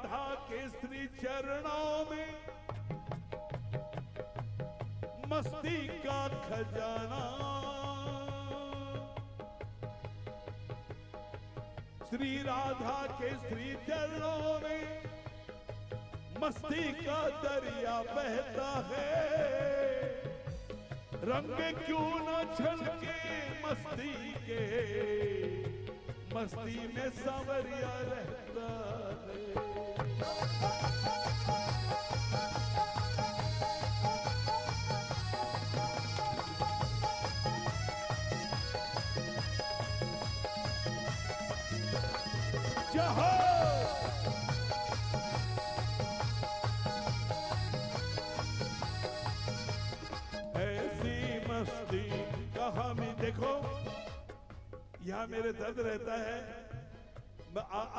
राधा के श्री चरणों में मस्ती का खजाना, श्री राधा के श्री चरणों में मस्ती का दरिया बहता है। रंग क्यों न छलके मस्ती के, मस्ती में सांवरिया रहता है। जहाँ ऐसी मस्ती कहाँ में, देखो यहाँ मेरे दर्द रहता है।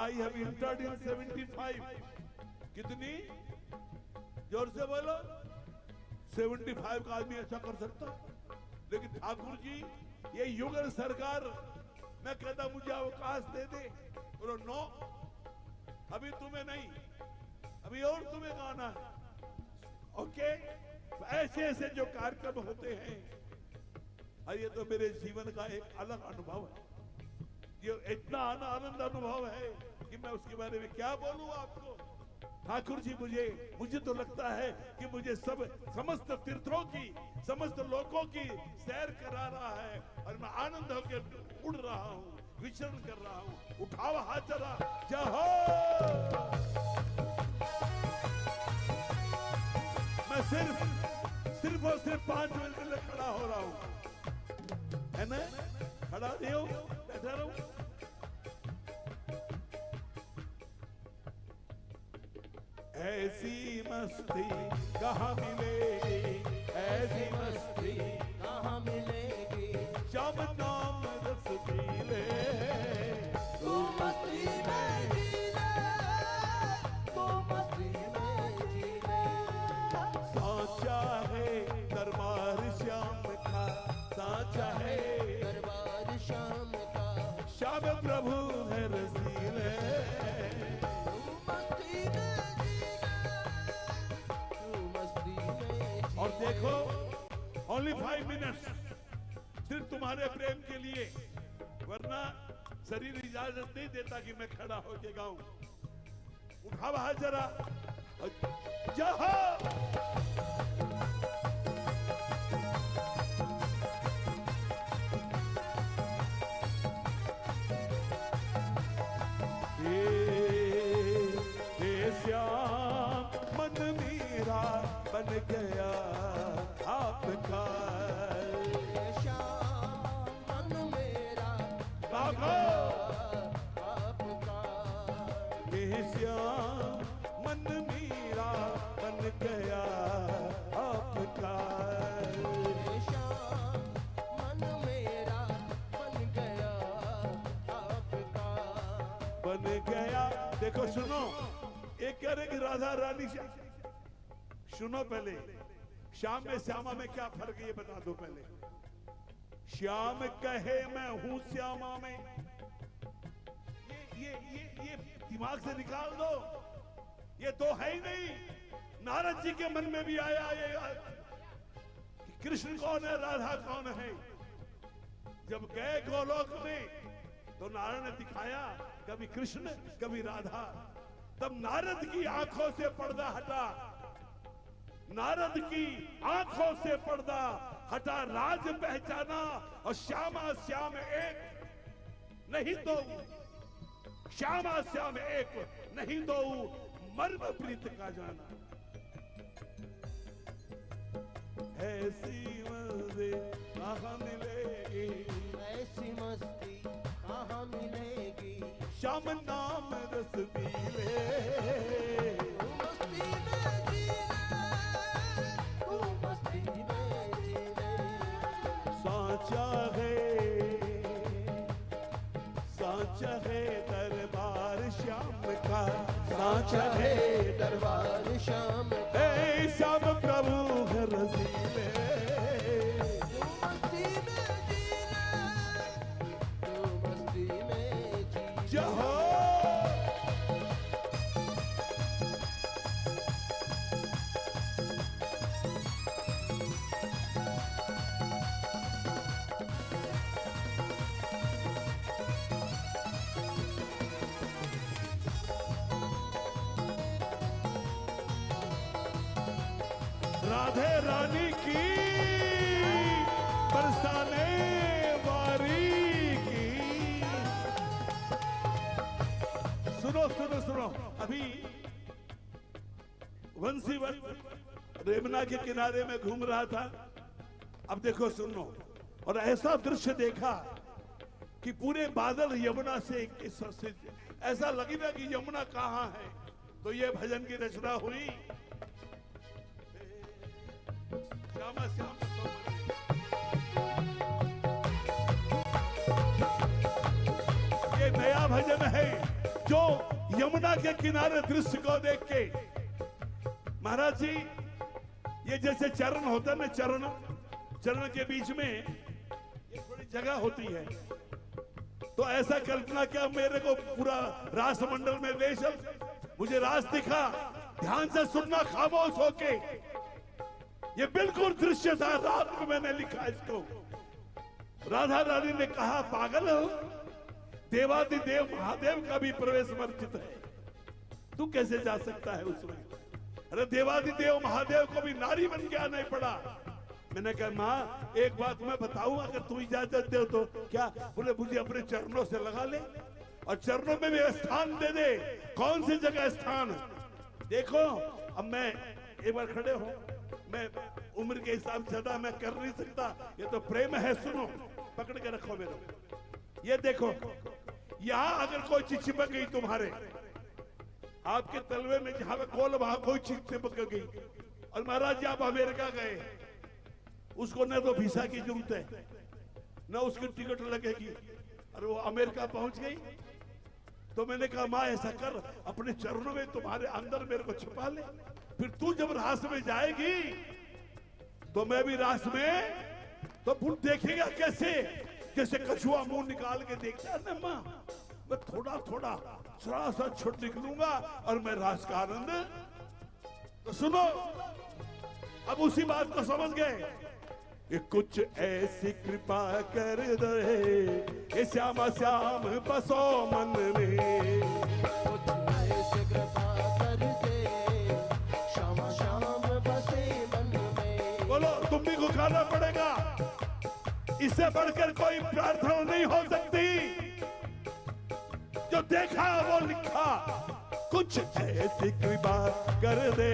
आई हैव इंटर्ड इन 75। कितनी जोर से बोलो, 75 का आदमी ऐसा कर सकता। लेकिन ठाकुर जी ये युगल सरकार, मैं कहता मुझे अवकाश दे दे। बोलो नो, अभी तुम्हें नहीं, अभी और तुम्हें गाना है। ओके, ऐसे ऐसे जो कार्यक्रम होते हैं, और ये तो मेरे जीवन का एक अलग अनुभव है। ये इतना आनंद अनुभव है कि मैं उसके बारे में क्या बोलूं आपको। ठाकुर जी मुझे तो लगता है कि मुझे समस्त तीर्थों की, समस्त लोगों की सैर करा रहा है, और मैं आनंद होकर उड़ रहा हूँ, विचरण कर रहा हूँ। उठाओ हाथ जरा, जहो। मैं सिर्फ और सिर्फ 5 मिनट के लिए खड़ा हो रहा हूँ, है ना? खड़ा नहीं हो, बैठा रहूं। ऐसी मस्ती कहाँ मिलेगी, ऐसी मस्ती कहाँ मिलेगी। श्याम नाम रस पी ले, तू मस्ती में जी ले, तू मस्ती में जी ले। साचा है दरबार श्याम का, साचा है दरबार श्याम का। श्याम प्रभु है रसीले। तू मस्ती में जी ले, तू मस्ती में जी। और देखो, ओनली 5 मिनट्स सिर्फ तुम्हारे प्रेम के लिए, वरना शरीर इजाजत नहीं देता कि मैं खड़ा होके गाऊं। उठाओ हाथ जरा, जहाँ श्याम मन मेरा बन गया आपका, श्याम मन मेरा आपका आपका। श्याम मन मेरा बन गया आपका, श्याम मन मेरा बन गया आपका। बन गया। देखो सुनो, एक कह रहे कि राधा रानी सुनो पहले, श्याम में श्यामा में क्या फर्क है ये बता दो पहले। श्याम कहे मैं हूं श्यामा में, ये दिमाग से निकाल दो, ये तो है ही नहीं। नारद जी के मन में भी आया ये कि कृष्ण कौन है, राधा कौन है। जब गए गोलोक में तो नारद ने दिखाया कभी कृष्ण कभी राधा। तब नारद की आंखों से पर्दा हटा, नारद की आंखों से पर्दा हटा, राज पहचाना और श्यामा श्याम एक नहीं दो, श्यामा श्याम एक नहीं दो, मर्म प्रीत का जाना। ऐसी मस्ती कहाँ मिलेगी, ऐसी मस्ती कहाँ मिलेगी। श्याम नाम रस पी ले, तू मस्ती में जी ले, तू मस्ती में जी ले। साचा है दरबार श्याम का, साचा है दरबार श्याम का। ए श्याम प्रभु है रसीले। तू मस्ती में जी ले, तू मस्ती में जी ले। जहाँ राधे रानी की बरसाने वारी की। सुनो सुनो सुनो, अभी वंशीवत रेमना के किनारे में घूम रहा था। अब देखो सुनो, और ऐसा दृश्य देखा कि पूरे बादल यमुना से ऐसा लगी ना कि यमुना कहाँ है। तो ये भजन की रचना हुई। श्यामा श्याम ये नया भजन है जो यमुना के किनारे दृश्य को देख के। महाराज जी, ये जैसे चरण होता है ना, चरण के बीच में एक थोड़ी जगह होती है। तो ऐसा कल्पना क्या, मेरे को पूरा रास मंडल में ले चल, मुझे रास दिखा, ध्यान से सुनना खामोश होके। ये बिल्कुल दृश्य था, रात में मैंने लिखा इसको। राधा रानी ने कहा, पागल हो, देवादिदेव महादेव का भी प्रवेश वर्जित है, तू कैसे जा सकता है उसमें? अरे देवादिदेव महादेव को भी नारी बन के आना पड़ा। मैंने कहा, माँ एक बात मैं बताऊं, अगर तू इजाजत दे तो क्या? बोले मुझे अपने चरणों से लगा ले और चरणों में भी स्थान दे दे। कौन सी जगह स्थान? देखो अब मैं एक बार खड़े हो, मैं उम्र के हिसाब से ज्यादा मैं कर नहीं सकता, ये तो प्रेम है। सुनो, पकड़ के रखो मेरे। ये देखो, यहाँ अगर कोई चीज चिपक गई तुम्हारे आपके तलवे में, जहां पे खोल वहां कोई चीज चिपक गई, और महाराज जी आप अमेरिका गए, उसको न तो वीजा की जरूरत है न उसकी टिकट लगेगी, और वो अमेरिका पहुंच गई। तो मैंने कहा, माँ ऐसा कर, अपने चरणों में तुम्हारे अंदर मेरे को छिपा ले, फिर तू जब रास में जाएगी तो मैं भी रास में, तो फिर देखेगा कैसे, जैसे कछुआ मुंह निकाल के देखता है ना माँ, मैं थोड़ा थोड़ा थोड़ा सा छुट निकलूंगा और मैं रास का आनंद। तो सुनो, अब उसी बात को समझ गए। ये कुछ ऐसी कृपा कर दे, ये श्यामा श्याम बसो मन में। कुछ ऐसी कृपा कर दे, श्यामा श्याम बसे मन में। बोलो, तुम भी को खाना पड़ेगा, इससे बढ़कर कोई प्रार्थना नहीं हो सकती। जो देखा वो लिखा, कुछ ऐसी कृपा कर दे,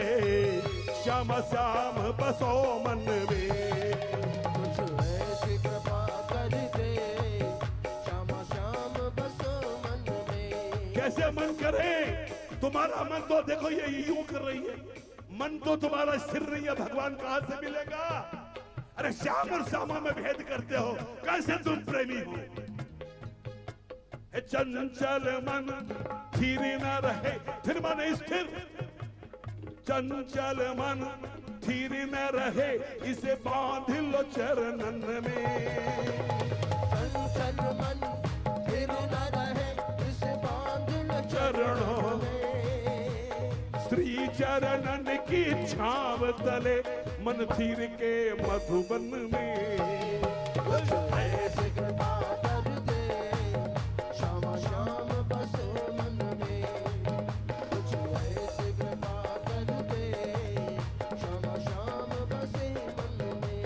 श्यामा श्याम बसो मन में। कुछ ऐसी कृपा कर दे, श्यामा श्याम बसो मन में। कैसे मन करे? तुम्हारा मन तो देखो ये यूं कर रही है, मन तो तुम्हारा स्थिर नहीं है, भगवान कहां से मिलेगा? अरे श्याम और श्यामा में भेद करते हो, कैसे तुम प्रेमी हो? चंचल मन स्थिर न रहे, फिर मन स्थिर। चंचल मन स्थिर न रहे, इसे बांध लो चरणन में। चंचल मन स्थिर न रहे, इसे बांध लो चरणों में। श्री चरणन की छाव तले, मन स्थिर के मधुबन में। कुछ ऐसी कृपा कर दे, श्यामा श्याम बसो मन में। कुछ ऐसी कृपा कर दे, श्यामा श्याम बसे मन में।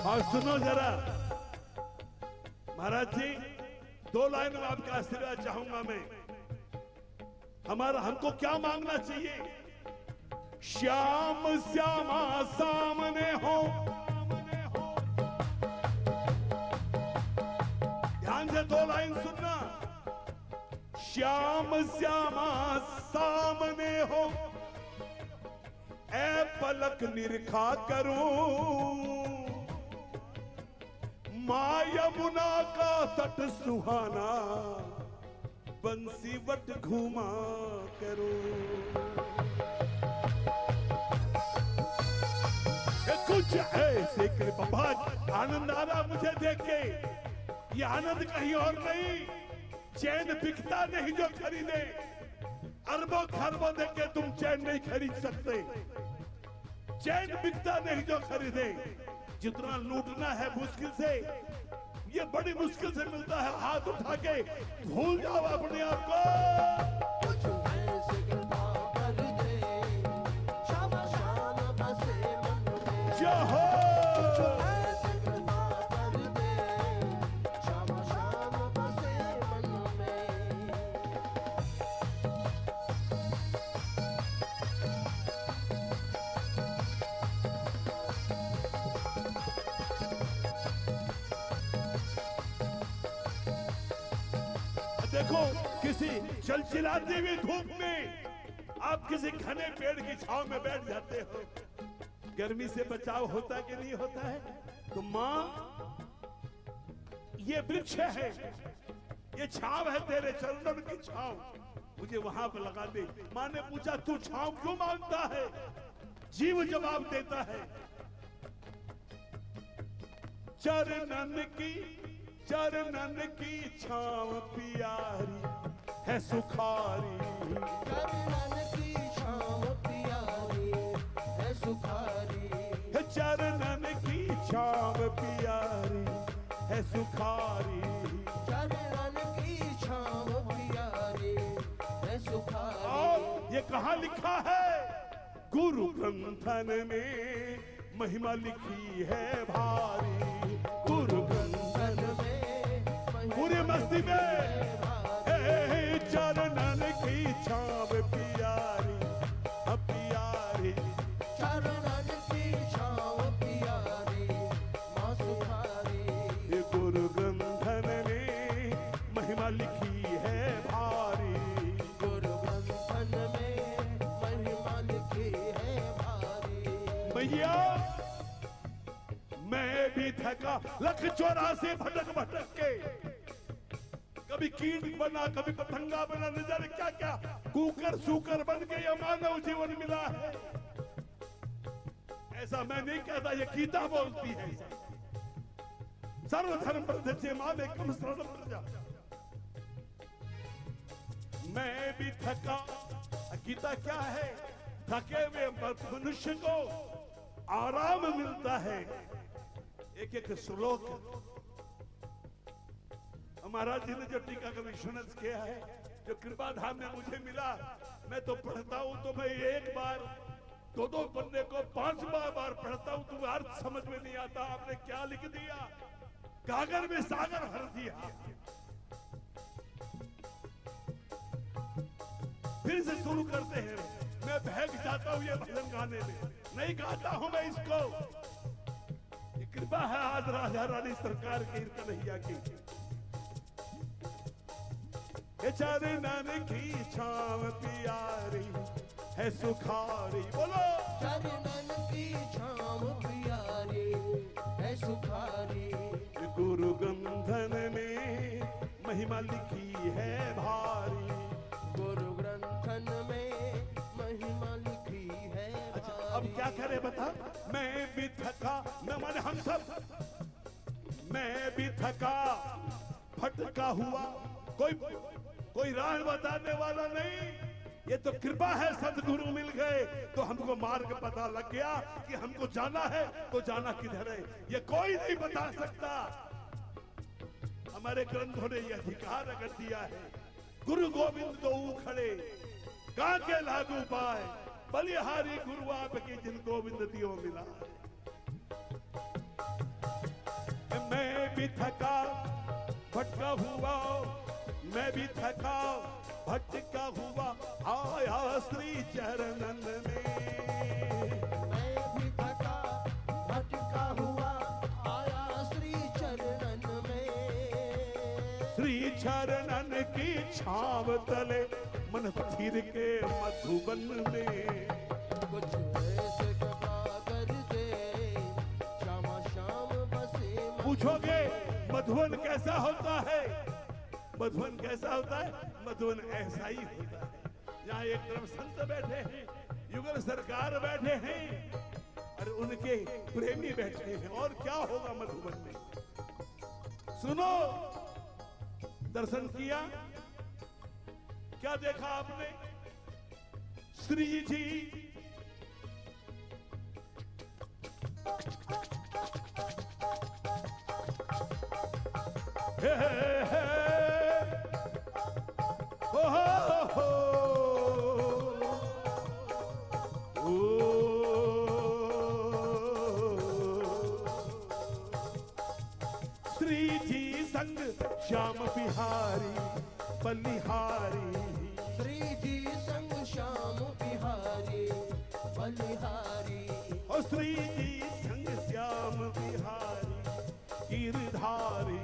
और सुनो जरा महाराज जी, दो लाइन में आपका आशीर्वाद चाहूंगा मैं। हमको क्या मांगना चाहिए? श्याम श्यामा सामने हो। ध्यान से दो लाइन सुनना। श्याम श्यामा सामने हो, ऐ पलक निरखा करूं, मां यमुना का तट सुहाना, बंसी वट घूमा करो। कुछ ऐसे कृपा, बहुत आनंद आ रहा मुझे देख के। ये आनंद कहीं और नहीं, चैन बिकता नहीं जो खरीदे। अरबों खरबों देख के तुम चैन नहीं खरीद सकते। चैन बिकता नहीं जो खरीदे। जितना लूटना है मुश्किल से, ये बड़ी मुश्किल से मिलता है। हाथ उठा के भूल जाओ अपने आप को। कुछ ऐसी कृपा कर दे, शाम शाम बसे मन में। जय हो। कुछ ऐसी कृपा कर दे, शाम शाम बसे मन में। देखो, किसी चलचिलाती हुई धूप में आप किसी घने पेड़ की छांव में बैठ जाते हो, गर्मी से बचाव होता कि नहीं होता है? तो माँ, ये वृक्ष है, ये छांव है, तेरे चरणों की छांव, मुझे वहां पर लगा दे। माँ ने पूछा, तू छांव क्यों मांगता है? जीव जवाब देता है, चरणन की छांव प्यारी है सुखारी। चरणन की छाँव प्यारी है सुखारी। चरणन की छांव प्यारी है सुखारी। चरणन की छाँव प्यारी है सुखारी। और ये कहाँ लिखा है? गुरु ग्रंथन में महिमा लिखी है भारी। गुरु ग्रंथन में पूरी मस्ती में हे चरणन की छांव प्यारी प्यारी। चरणन की छाँव प्यारी माँ सुखारी। ये गुरु ग्रंथन ने महिमा लिखी है भारी। गुरु ग्रंथन में महिमा लिखी है भारी। भैया, मैं भी थका 184 भटक भटक के, कभी कीट बना, कभी पतंगा बना, न जाने क्या क्या कुकर सूकर बन के ये मानव जीवन मिला है। ऐसा मैं नहीं कहता, ये गीता बोलती है। सर्वधर्म परित्यज्य माम एकम शरणम व्रज। मैं भी थका, गीता क्या है? थके हुए मनुष्य को आराम मिलता है। एक एक श्लोक महाराज जी ने जो टीका का विश्वनाथ किया है, जो कृपा धाम में मुझे मिला, मैं तो पढ़ता हूं तो मैं एक बार दो पन्ने को 5 बार पढ़ता हूं तो अर्थ समझ में नहीं आता। आपने क्या लिख दिया? गागर में सागर भर दिया। फिर से शुरू करते हैं। मैं बहक जाता हूं ये भजन गाने में, नहीं गाता हूं मैं इसको। ये कृपा है आज राजा रानी सरकार की, कन्हैया की। चरणन की छांव प्यारी है सुखारी। बोलो, चरणन की छाँव प्यारी है सुखारी। गुरु ग्रंथन में महिमा लिखी है भारी। गुरु ग्रंथन में महिमा लिखी है अच्छा, भारी। अब क्या करे बता? मैं भी थका, मैं माने हम सब, मैं भी थका भटका हुआ, कोई राह बताने वाला नहीं। ये तो कृपा है, सदगुरु मिल गए तो हमको मार्ग पता लग गया कि हमको जाना है तो जाना किधर है, ये कोई नहीं बता सकता। हमारे ग्रंथों ने ये अधिकार अगर दिया है। गुरु गोविंद दो खड़े, काके लागू पाए, बलिहारी गुरु आपकी जिन गोविंद दियो मिला। मैं भी थका भटका हुआ, मैं भी थका भटका हुआ, आया श्री चरणन में। मैं भी थका भटका हुआ, आया श्री चरणन में। श्री चरणन की छाव तले मन स्थिर के मधुबन में। कुछ ऐसे कृपा कर दे, श्यामा श्याम बसे मन। पूछोगे मधुबन कैसा होता है? मधुबन कैसा होता है? मधुबन ऐसा ही होता है। यहाँ एक तरफ संत बैठे हैं, युगल सरकार बैठे हैं और उनके प्रेमी बैठे हैं। और क्या होगा मधुबन में? सुनो, दर्शन किया, क्या देखा आपने? श्री जी हे हे हो हो ओ श्री जी संग श्याम बिहारी बलिहारी श्री जी संग श्याम बिहारी बलिहारी और श्री जी संग श्याम बिहारी गिरधारी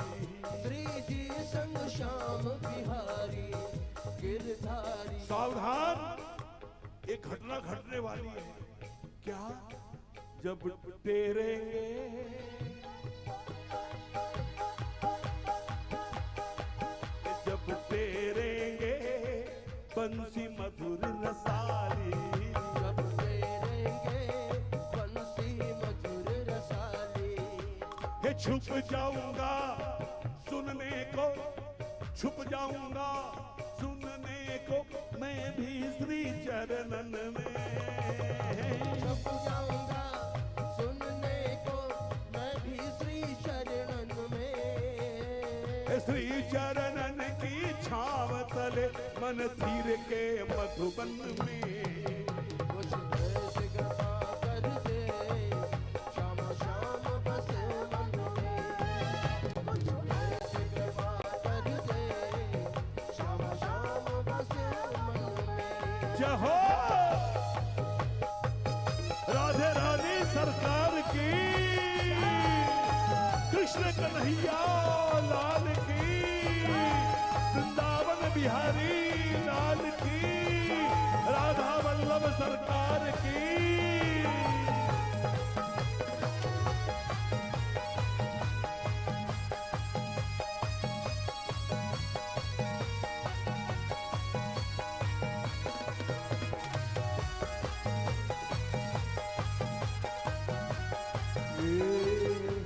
श्री जी संग श्याम बिहारी गिरधारी। सावधान, एक घटना घटने वाली है। क्या? जब टेरेंगे जब टेरेंगे बंसी मधुर रसाली जब तेरेंगे बंसी मधुर रसाली। हे छुप जाऊंगा सुनने को, छुप जाऊंगा सुनने को मैं भी श्री चरणन में। छुप जाऊंगा सुनने को मैं भी श्री चरणन में। श्री चरणन की छाव तले मन तीर के मधुबन में। कुछ ऐसी कृपा कर दे श्याम श्याम बसे मन में। कुछ ऐसी कृपा कर दे श्याम श्याम बसे मन में। जहो राधे राधे सरकार की, कृष्ण कन्हैया लाल की, वृंदावन बिहारी लाल की, राधा वल्लभ सरकार की।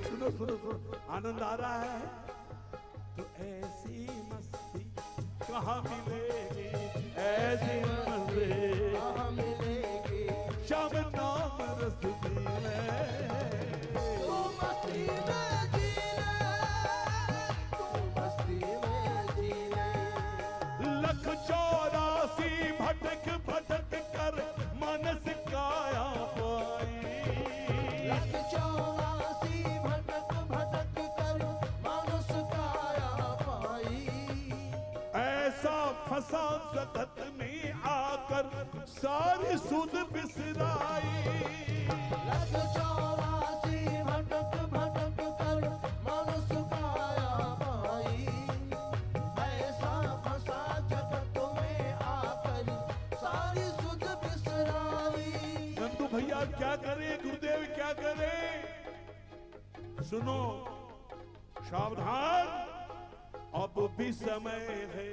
सुनो सुनो सुनो, आनंद आ रहा है तो ऐसी मस्ती कहाँ मिलेगी, ऐसी मस्ती कहाँ मिलेगी श्याम नाम रस मिले। तू मस्ती में जी ले, तू मस्ती में जी ले। लख 84 भटक भटक कर मनस काया पाई। लख 84 भटक भटक कर मानुष काया पाई। ऐसा फंसा जगत में आकर सारी सुध बिसराई। लख 84 भटक भटक कर मानुष काया पाई। ऐसा फंसा जगत में आकर सारी सुध बिसराई। नंदू भैया क्या करे, गुरुदेव क्या करे? सुनो, सावधान, अब भी समय है,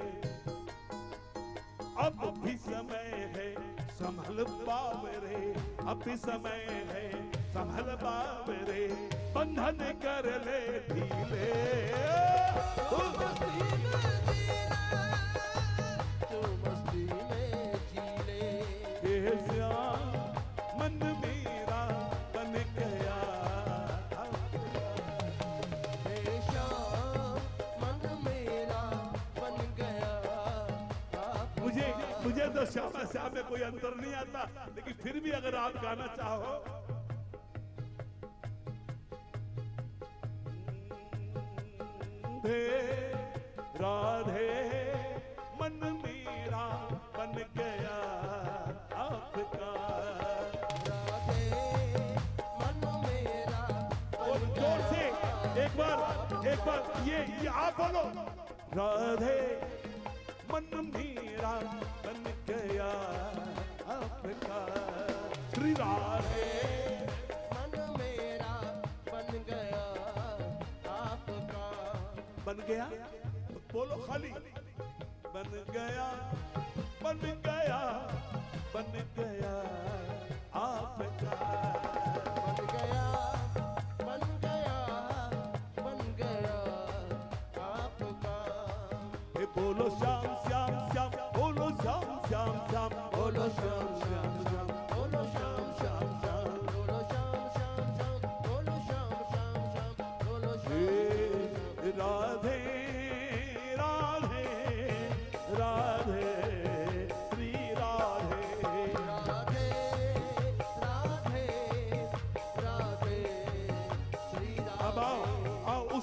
अब भी समय है, संभल बावरे, अब भी समय है, संभल बावरे, बंधन कर ले ढीले। तू मस्ती में जी ले, तू मस्ती में जी ले। हे श्याम मन मेरा बन गया। हे श्याम मन मेरा बन गया। मुझे तो श्यामा श्याम में कोई अंतर नहीं आता, लेकिन फिर भी अगर आप गाना चाहो। राधे मन मेरा बन गया आपका। राधे मन मेरा और बन जोर से गया। एक बार ये आप बोलो। राधे मन मेरा बन गया आपका। श्री राधे मन मेरा बन गया आपका। बन गया, बोलो खाली। बन गया, बन गया, बन गया आपका। बन गया, बन गया, बन गया आपका। हे बोलो श्याम श्याम श्याम, बोलो श्याम श्याम श्याम, बोलो श्याम श्याम श्याम। बोलो श्याम श्याम श्याम, बोलो श्याम श्याम श्याम, बोलो श्याम श्याम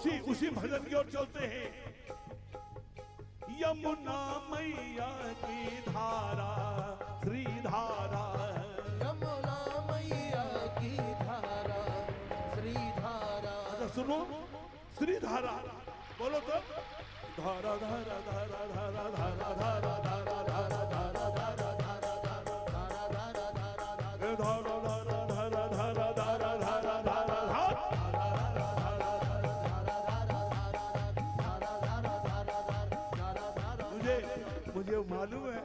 उसी भजन की ओर चलते हैं। यमुना मैया की धारा श्री धारा, यमुना मैया की धारा श्री धारा। अच्छा सुनो, श्री धारा बोलो तो, धारा धारा धारा धारा धारा धारा धारा धारा धारा धारा धारा धारा मुझे मालूम है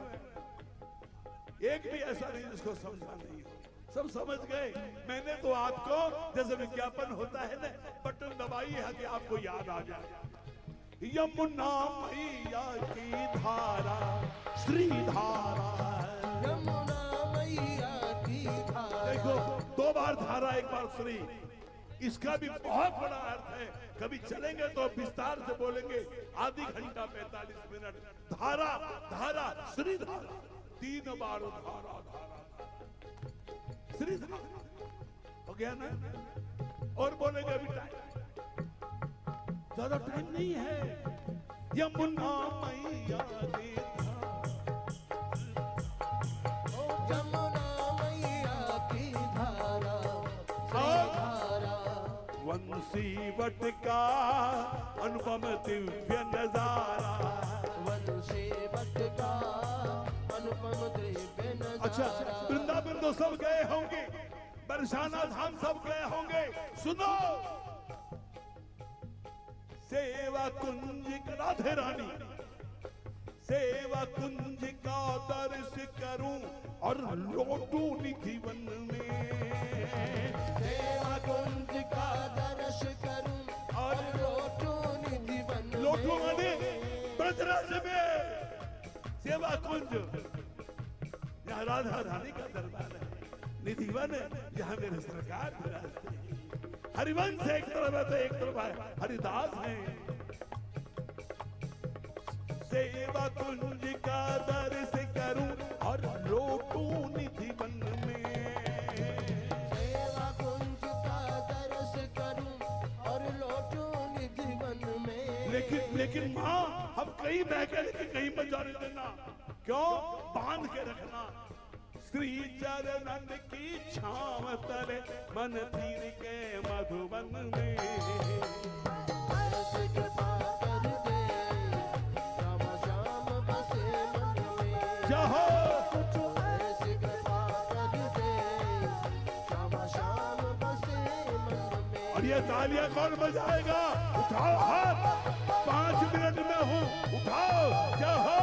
एक भी ऐसा नहीं जिसको समझा नहीं हो, सब समझ गए। मैंने तो आपको जैसे विज्ञापन होता है ना, बटन दबाई है कि आपको याद आ जाए। यमुना मैया की धारा श्री धारा, यमुना मैया की धारा। देखो 2 बार धारा 1 बार श्री, इसका भी बहुत बड़ा अर्थ है। कभी चलेंगे तो विस्तार से बोलेंगे, आधी घंटा 45 मिनट। धारा धारा श्री धारा, 3 बार धारा धारा श्री धारा, हो गया ना? और बोलेंगे अभी टाइम, ज्यादा टाइम नहीं है। यमुना मैया की यमुना मैया की धारा श्री धारा। वंशीवट का अनुपम दिव्य नजारा। वंशीवट का अनुपम दिव्य नजारा। अच्छा, वृंदावन तो सब गए होंगे, बरसाना धाम सब गए होंगे। सुनो, सेवा कुंज राधे रानी, सेवा कुंज का दर्श करूं और लौटूं निधि वन में। सेवा कुंज का दर्श करूं और लौटूं निधि वन में। लौटूं माने ब्रजराज में, सेवा कुंज यहाँ राधा रानी का दरबार है, निधि वन जहाँ मेरे सरकार विराजते हैं। हरिवंश एक तरफ है तो एक तरफ है हरिदास है। सेवा कुंज का दर्श करूं और लौटूं निधि वन में। सेवा कुंज का दर्श करूं और लौटूं निधि वन में। लेकिन माँ, हम कहीं बह के लेकिन कहीं मत जाने देना। क्यों? बांध के रखना। श्री चरणन की छाव तले मन तीर के मधुबन में। ऐसे कृपा कर दे, श्याम श्याम बसे मन में। जहो ऐसे कृपा कर दे, श्याम श्याम बसे मन में। और ये तालियां कौन बजाएगा? उठाओ हाथ, 5 मिनट में हूँ, उठाओ। जहो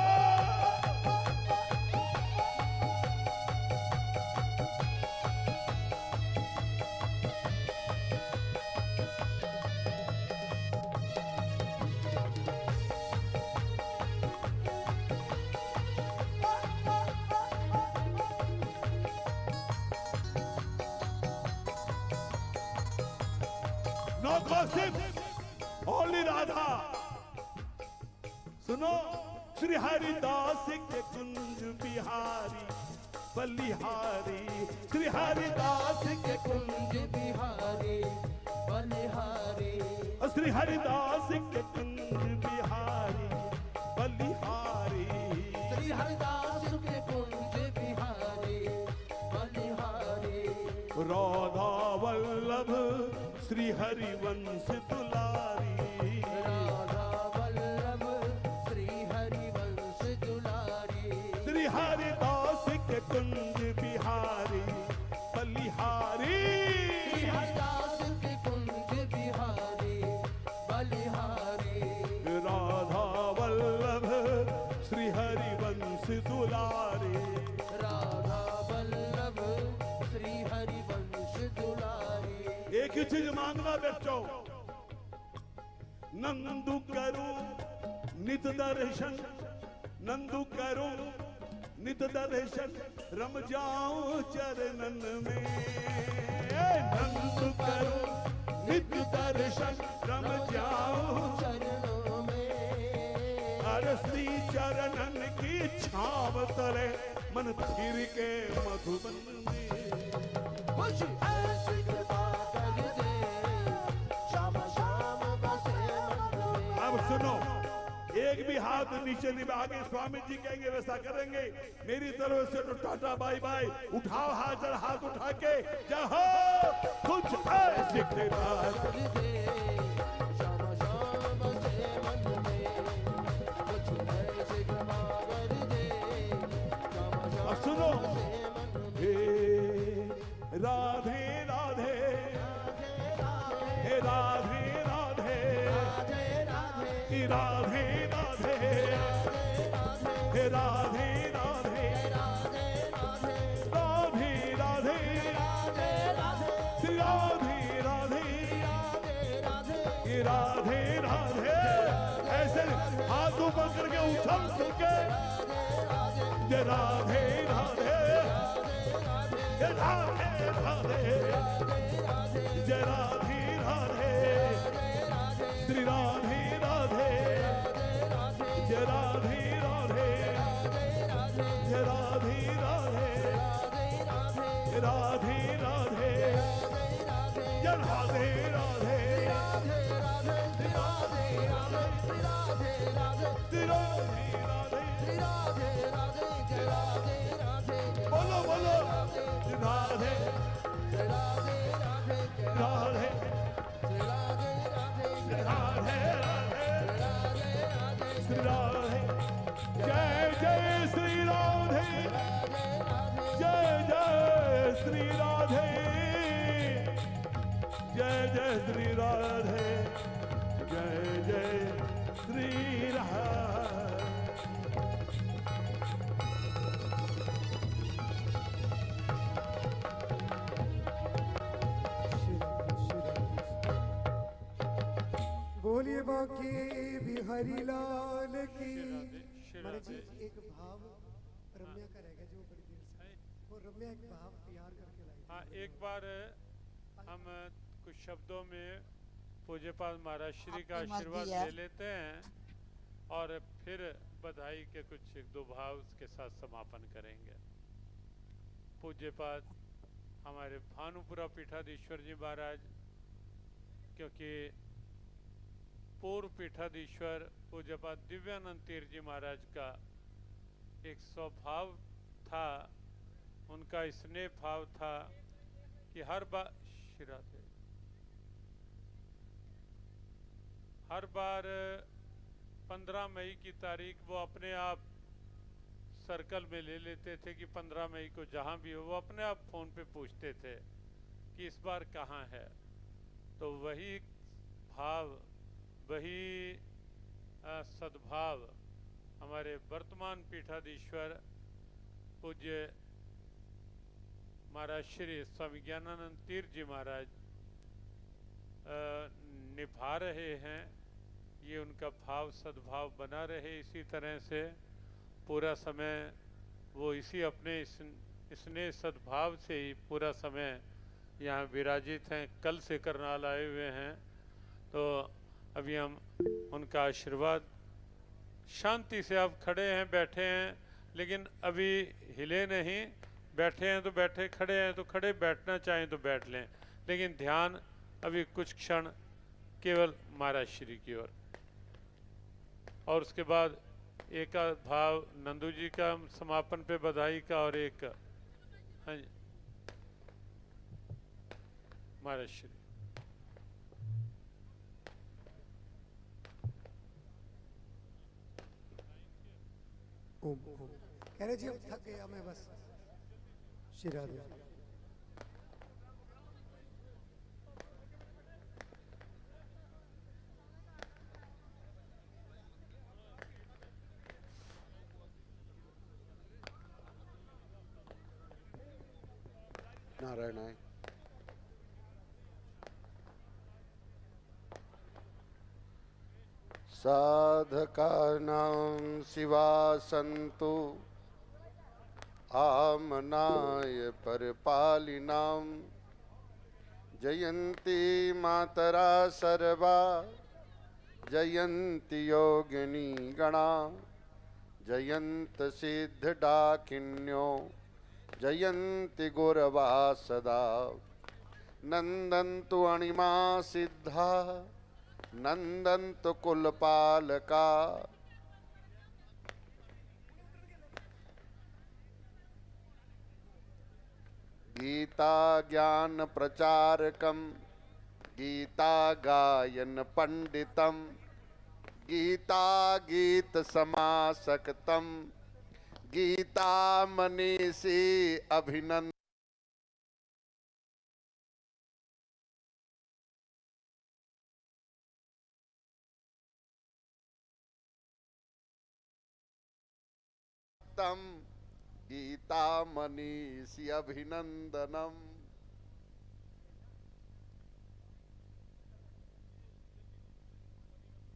नो गॉसिप, ओनली राधा। सुनो, श्री हरिदास के कुंज बिहारी बलिहारी, श्री हरिदास के कुंज बिहारी बलिहारी। श्री हरिदास के कुंज बिहारी बलिहारी। श्री हरिदास के कुंज बिहारी बलिहारी। राधा वल्लभ श्री हरिवंश दुलारी। राधा वल्लभ श्री हरिवंश दुलारी। श्री हरिदास के कुंज बिहारी बलिहारी। श्री हरिदास के कुंज बिहारी बलिहारी। राधा वल्लभ श्री हरिवंश दुलारी। राधा वल्लभ श्री हरिवंश दुलारी। एक ही चीज मांगना बच्चों, नंदू करूं नित दर्शन, नंदू करूं नित दर्शन, रम जाऊं चरणन में। नंदू करूं नित दर्शन, रम जाऊं चरणों में। अरे श्री चरणन की छाव तले मन फिर के मधुबन में। कुछ ऐसी कृपा कर दे, श्याम श्याम बसे भी हाथ नीचे नहीं, आगे स्वामी जी कहेंगे वैसा करेंगे। मेरी तरफ से तो टाटा बाय बाय। उठाओ हाथ, हाथ उठा के जाओ कुछ ऐसी बात कर दे श्यामा श्याम बसे मन में, कुछ ऐसे कृपा कर दे श्यामा श्याम अब सुनो। बसे मन में। हे राधे राधे, हे राधे राधे, हे राधे राधे, हे राधे राधे, राधे राधे, श्री राधे राधे, ये राधे राधे। ऐसे हाथ ऊपर करके उछल के ये राधे राधे, ये राधे राधे, ये राधे राधे, श्री राधे राधे, ये राधे राधे, ये राधे राधे, ये राधे राधे, ये राधे राधे, बोलो बोलो राधे राधे राधे राधे श्री राधे। जय जय श्री राधे, जय जय श्री राधे, जय जय श्री राधे, जय जय श्री राधे। बोलिए बाकी बिहारी लाल की। महाराज जी एक भाव रम्या का रह गया जो बड़ी देर से, वो रम्या एक भाव तैयार करके लाई। हाँ, एक बार हम कुछ शब्दों में पूज्यपाद महाराज श्री का आशीर्वाद ले लेते हैं और फिर बधाई के कुछ एक दो भाव के साथ समापन करेंगे। पूज्यपाद हमारे भानुपुरा पीठाधीश्वर जी महाराज, क्योंकि पूर्व पीठाधीश्वर पूज्यपाद दिव्यानंद तीर्थ जी महाराज का एक स्वभाव था, उनका स्नेह भाव था कि हर बार हर बार 15 मई की तारीख वो अपने आप सर्कल में ले लेते थे कि 15 मई को जहाँ भी हो, वो अपने आप फ़ोन पे पूछते थे कि इस बार कहाँ है। तो वही भाव, वही सद्भाव हमारे वर्तमान पीठाधीश्वर पूज्य महाराज श्री स्वामी ज्ञानानंद तीर्थ जी महाराज निभा रहे हैं। ये उनका भाव सद्भाव बना रहे, इसी तरह से पूरा समय वो इसी अपने स्नेह सद्भाव से ही पूरा समय यहाँ विराजित हैं। कल से करनाल आए हुए हैं, तो अभी हम उनका आशीर्वाद, शांति से आप खड़े हैं बैठे हैं, लेकिन अभी हिले नहीं, बैठे हैं तो बैठे, खड़े हैं तो खड़े, बैठना चाहें तो बैठ लें, लेकिन ध्यान अभी कुछ क्षण केवल महाराज श्री की ओर। और उसके बाद एक भाव नंदू जी का समापन पे बधाई का, और एक हाँ जी महाराज श्री। ओम ओम कह रहे जी अब थक गया मैं, बस श्री राधे। नारायण आए। साधकानां शिवा सन्तु आमनाय परिपालिनां जयन्ती मातरा सर्वा जयन्ति योगिनी गणा जयन्त सिद्धडाकिन्यो जयन्ति गुरवा सदा नन्दन्तु अणिमा सिद्धा नन्दन्तु कुलपालका गीता ज्ञान प्रचारकम गीता गायन पंडितम गीता गीत समासक्तम गीता मनीषी अभिनंदन गीता मनीषी अभिनंदनम।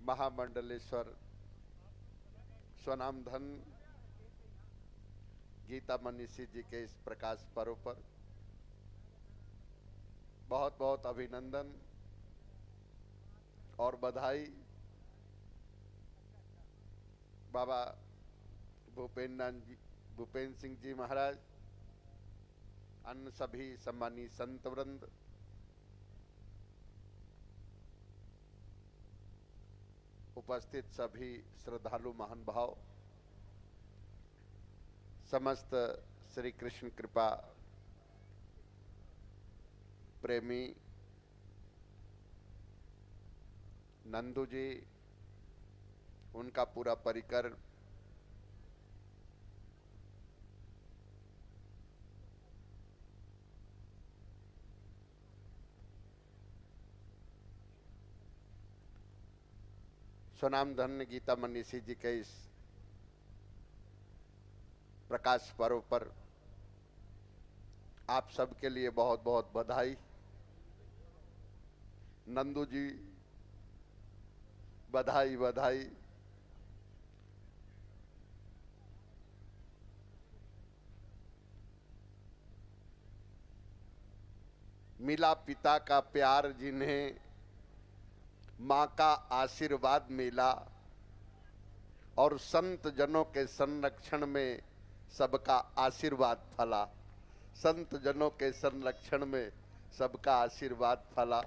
महामंडलेश्वर स्वनाम धन गीता मनीषी जी के इस प्रकाश पर्व पर बहुत बहुत अभिनंदन और बधाई। बाबा भूपेन्द्र सिंह जी महाराज, अन्य सभी सम्मानीय संत वृंद, उपस्थित सभी श्रद्धालु महान भाव, समस्त श्री कृष्ण कृपा प्रेमी नंदू जी, उनका पूरा परिकर, स्वनाम धन्य गीता मनीषी जी के इस प्रकाश पर्व पर आप सबके लिए बहुत बहुत बधाई। नंदू जी बधाई बधाई। मिला पिता का प्यार जिन्हें माँ का आशीर्वाद मिला और संत जनों के संरक्षण में सबका आशीर्वाद फला। संत जनों के संरक्षण में सबका आशीर्वाद फला।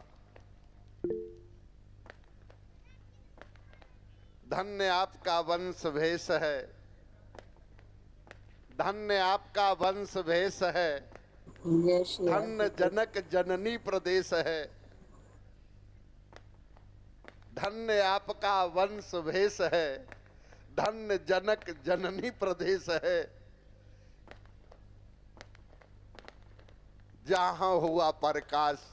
धन्य आपका वंश भेष है, धन्य आपका वंश भेष है, धन्य जनक जननी प्रदेश है। धन्य आपका वंश भेष है, धन्य जनक जननी प्रदेश है। जहां हुआ प्रकाश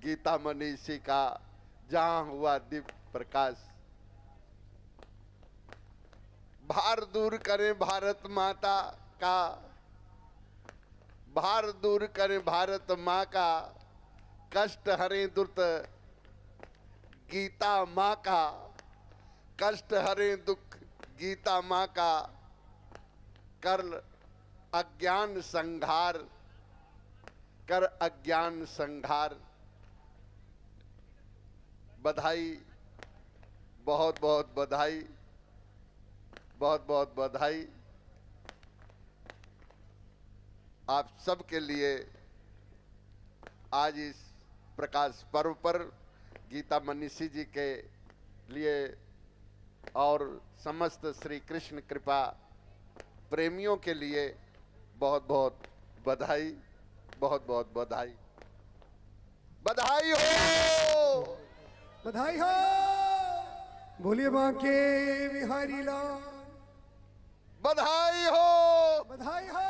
गीता मनीषी का, जहां हुआ दिव्य प्रकाश। भार दूर करें भारत माता का, भार दूर करें भारत माँ का, कष्ट हरें दुर्त गीता माँ का, कष्ट हरे दुख गीता माँ का, कर अज्ञान संहार, कर अज्ञान संहार। बधाई, बहुत बहुत बधाई, बहुत बहुत बधाई आप सबके लिए। आज इस प्रकाश पर्व पर गीता मनीषी जी के लिए और समस्त श्री कृष्ण कृपा प्रेमियों के लिए बहुत बहुत बधाई, बहुत बहुत बधाई। बधाई हो, बधाई हो। बोलिए बांके बिहारी लाल, बधाई हो, बधाई हो।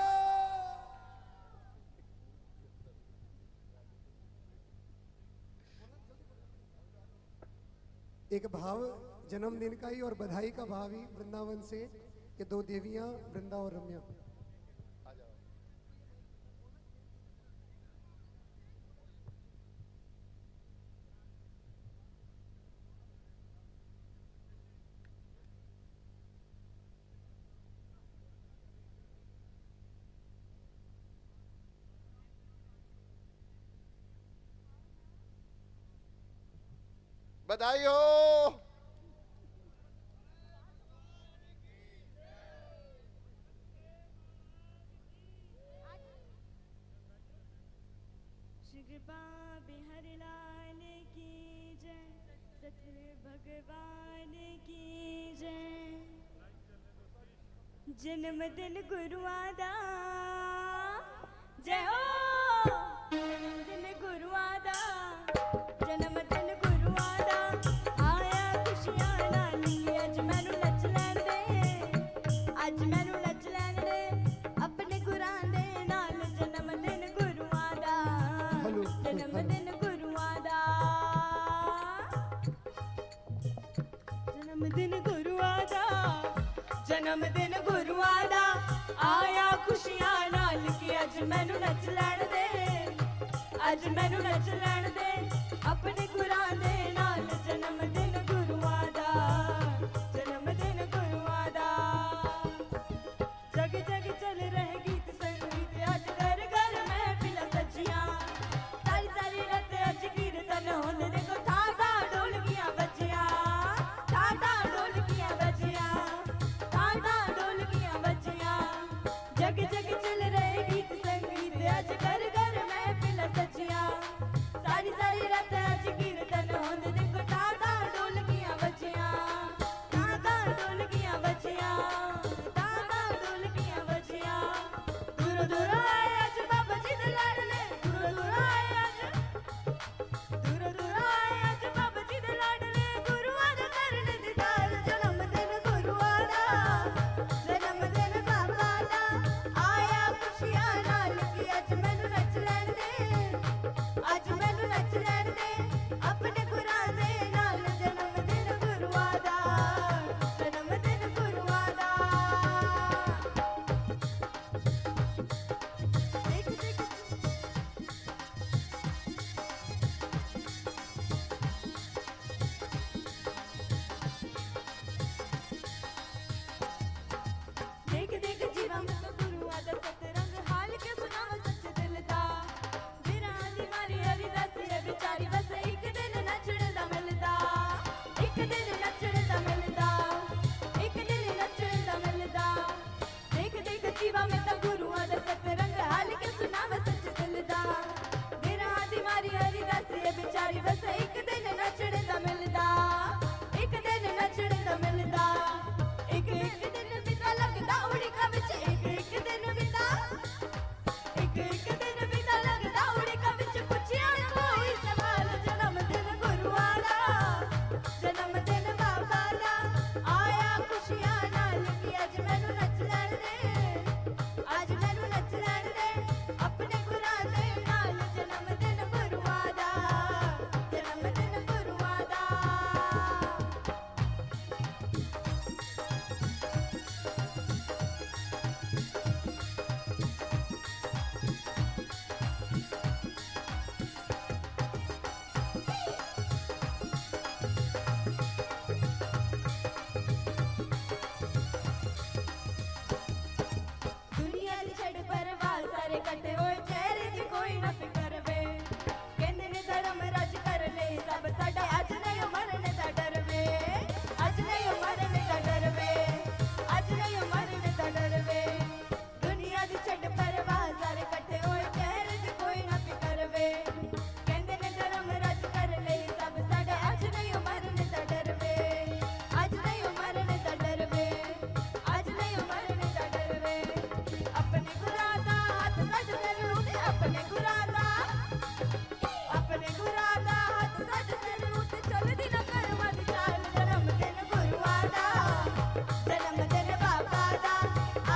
एक भाव जन्मदिन का ही और बधाई का भाव ही वृंदावन से ये दो देवियां वृंदा और रम्या। बधाई हो। श्री कृपा बिहारी लाल की जय, सतगुरु भगवान की जय। जन्मदिन गुरुआ दा जय हो। ਅੱਜ ਮੈਨੂੰ ਨੱਚ ਲੈਣ ਦੇ ਅੱਜ ਮੈਨੂੰ ਨੱਚ ਲੈਣ ਦੇ ਆਪਣੇ ਗੁਰਾਂ ਦੇ ਨਾਲ ਜਨਮ ਦਿਨ ਗੁਰੂਆਂ ਦਾ ਜਨਮ ਦਿਨ ਗੁਰੂਆਂ ਦਾ ਜਗ ਜਗ ਚੱਲ ਰਹੇ ਗੀਤ ਸੰਗੀਤ ਅੱਜ ਘਰ ਘਰ ਮਹਿਫਿਲ ਸੱਜੀਆਂ ਸਾਰੀ ਸਾਰੀ ਰਾਤ ਅੱਜ ਕੀਰਤਨ ਹੁੰਦੇ ਦੇਖੋ ਠਾਠਾ ਢੋਲਕੀਆਂ ਵੱਜੀਆਂ ਠਾਠਾ ਢੋਲਕੀਆਂ ਵੱਜੀਆਂ ਠਾਠਾ ਢੋਲਕੀਆਂ ਵੱਜੀਆਂ ਜਗ ਜਗ ਚੱਲ ਰਹੇ ਗੀਤ ਸੰਗੀਤ ਅੱਜ ਘਰ ਘਰ ਮਹਿਫਿਲ ਸੱਜੀਆਂ ਸਾਰੀ ਸਾਰੀ ਰਾਤ ਅੱਜ ਕੀਰਤਨ ਹੁੰਦੇ ਦੇਖੋ ਠਾਠਾ ਢੋਲਕੀਆਂ ਵੱਜੀਆਂ ਠਾਠਾ ਢੋਲਕੀਆਂ ਵੱਜੀਆਂ ਠਾਠਾ ਢੋਲਕੀਆਂ ਵੱਜੀਆਂ ਦੂਰੋਂ ਦੂਰੋਂ ਆਏ ਅੱਜ ਬਾਬਾ ਜੀ ਦੇ ਲਾਡਲੇ ਦੂਰੋਂ ਦੂਰੋਂ ਆਏ ਅੱਜ ਦੂਰੋਂ ਦੂਰੋਂ ਆਏ ਅੱਜ ਬਾਬਾ ਜੀ ਦੇ ਲਾਡਲੇ ਗੁਰੂਆਂ ਦਾ ਕਰਨ ਦੀਦਾਰ ਜਨਮ ਦਿਨ ਗੁਰੂਆਂ ਦਾ ਜਨਮ ਦਿਨ ਬਾਬਾ ਦਾ ਆਇਆ ਖੁਸ਼ੀਆਂ ਨਾਲ ਕਿ ਅੱਜ ਮੈਨੂੰ ਨੱਚ ਲੈਣ ਦੇ ਅੱਜ ਮੈਨੂੰ ਨੱਚ ਲੈਣ ਦੇ ਆਪਣੇ ਗੁਰਾਂ ਦੇ ਨਾਲ ਜਨਮ ਦਿਨ ਗੁਰੂਆਂ ਦਾ ਜਨਮ ਦਿਨ ਗੁਰੂਆਂ ਦਾ ਦੇਖ ਦੇਖ ਦੇਖ ਦੇਖ ਜੀਵਾਂ ਮੈਂ ਤਾਂ ਗੁਰੂਆਂ ਦਾ ਸਤਰੰਗ ਹਾਲ ਕੇ ਸੁਣਾਵਾਂ ਸੱਚ ਦਿਲ ਦਾ ਵੀਰਾਂ ਦੀ ਮਾਰੀ ਹਰੀ ਦੱਸੀ ਹੈ ਵਿਚਾਰੀ ਬਸ ਇੱਕ ਦਿਨ ਨੱਚਣ ਦਾ ਮਿਲਦਾ ਇੱਕ ਦਿਨ ਨੱਚਣ ਦਾ ਮਿਲਦਾ ਇੱਕ ਦਿਨ ਨੱਚਣ ਦਾ ਮਿਲਦਾ ਦੇਖ ਦੇਖ ਜੀਵਾਂ ਮੈਂ ਤਾਂ ਗੁਰੂਆਂ ਦਾ ਸਤਰੰਗ ਹਾਲ ਕੇ ਸੁਣਾਵਾਂ ਸੱਚ ਦਿਲ ਦਾ ਵੀਰਾਂ ਦੀ ਮਾਰੀ ਹਰੀ ਦੱਸੀ ਹੈ ਵਿਚਾਰੀ ਬਸ ਇੱਕ ਦਿਨ ਨੱਚਣ ਦਾ ਮਿਲਦਾ ਇੱਕ ਦਿਨ ਨੱਚਣ ਦਾ ਮਿਲਦਾ ਇੱਕ ਇੱਕ ਦਿਨ ਬਿਤਾ ਲੱਗਦਾ ਉੜੀਕਾ ਵਿੱਚ ਇੱਕ ਇੱਕ ਦਿਨ ਬਿਤਾ ਇੱਕ ਇੱਕ ਦਿਨ ਬਿਤਾ ਲੱਗਦਾ ਉੜੀਕਾ ਵਿੱਚ ਪੁੱਛਿਆ ਕੋਈ ਸਵਾਲ ਜਨਮ ਦਿਨ ਗੁਰੂਆਂ ਦਾ ਜਨਮ ਦਿਨ ਬਾਬਾ ਦਾ ਆਇਆ ਖੁਸ਼ੀਆਂ ਨਾਲ ਕਿ ਅੱਜ ਮੈਨੂੰ ਨੱਚ ਲੈਣ ਦੇ ਅੱਜ ਮੈਨੂੰ ਨੱਚ ਲੈਣ ਦੇ ਆਪਣੇ ਗੁਰਾਂ ਦੇ ਨਾਲ ਜਨਮ ਦਿਨ ਗੁਰੂਆਂ ਦਾ ਜਨਮ ਦਿਨ ਗੁਰੂਆਂ ਦਾ ਦੁਨੀਆ ਦੀ ਛੱਡ ਪਰਵਾਹ ਸਾਰੇ ਇਕੱਠੇ ਹੋਏ ਚਿਹਰੇ 'ਚ ਕੋਈ ਨਾ ਫਿਕਰ ਵੇ ਕਹਿੰਦੇ ਨੇ ਧਰਮ ਰਾਜ ਕਰ ਲਈ ਸਭ ਸਾਡਾ ਅੱਜ ਨਹੀਂ ਮਰਨ ਦਾ ਡਰ ਵੇ ਅੱਜ ਨਹੀਂ ਮਰਨ ਦਾ ਡਰ ਵੇ ਅੱਜ ਨਹੀਂ ਮਰਨ ਦਾ ਡਰ ਵੇ ਦੁਨੀਆ ਦੀ ਛੱਡ ਪਰਵਾਹ ਸਾਰੇ ਇਕੱਠੇ ਹੋਏ ਚਿਹਰੇ 'ਚ ਕੋਈ ਨਾ ਫਿਕਰ ਵੇ ਕਹਿੰਦੇ ਨੇ ਧਰਮ ਰਾਜ ਕਰ ਲਈ ਸਭ ਸਾਡਾ ਅੱਜ ਨਹੀਂ ਮਰਨ ਦਾ ਡਰ ਵੇ ਅੱਜ ਨਹੀਂ ਮਰਨ ਦਾ ਡਰ ਵੇ ਅੱਜ ਨਹੀਂ ਮਰਨ ਦਾ ਡਰ ਵੇ ਆਪਣੇ ਗੁਰਾਂ ਦਾ ਹੱਥ ਸਾਡੇ ਸਿਰ ਉੱਤੇ ਆਪਣੇ ਗੁਰਾਂ ਦਾ ਹੱਥ ਸਾਡੇ ਸਿਰ ਉੱਤੇ ਚੱਲਦੀ ਨਾ ਕਰਮਾਂ ਦੀ ਚਾਲ ਜਨਮ ਦਿਨ ਗੁਰੂਆਂ ਦਾ ਜਨਮ ਦਿਨ ਬਾਬਾ ਦਾ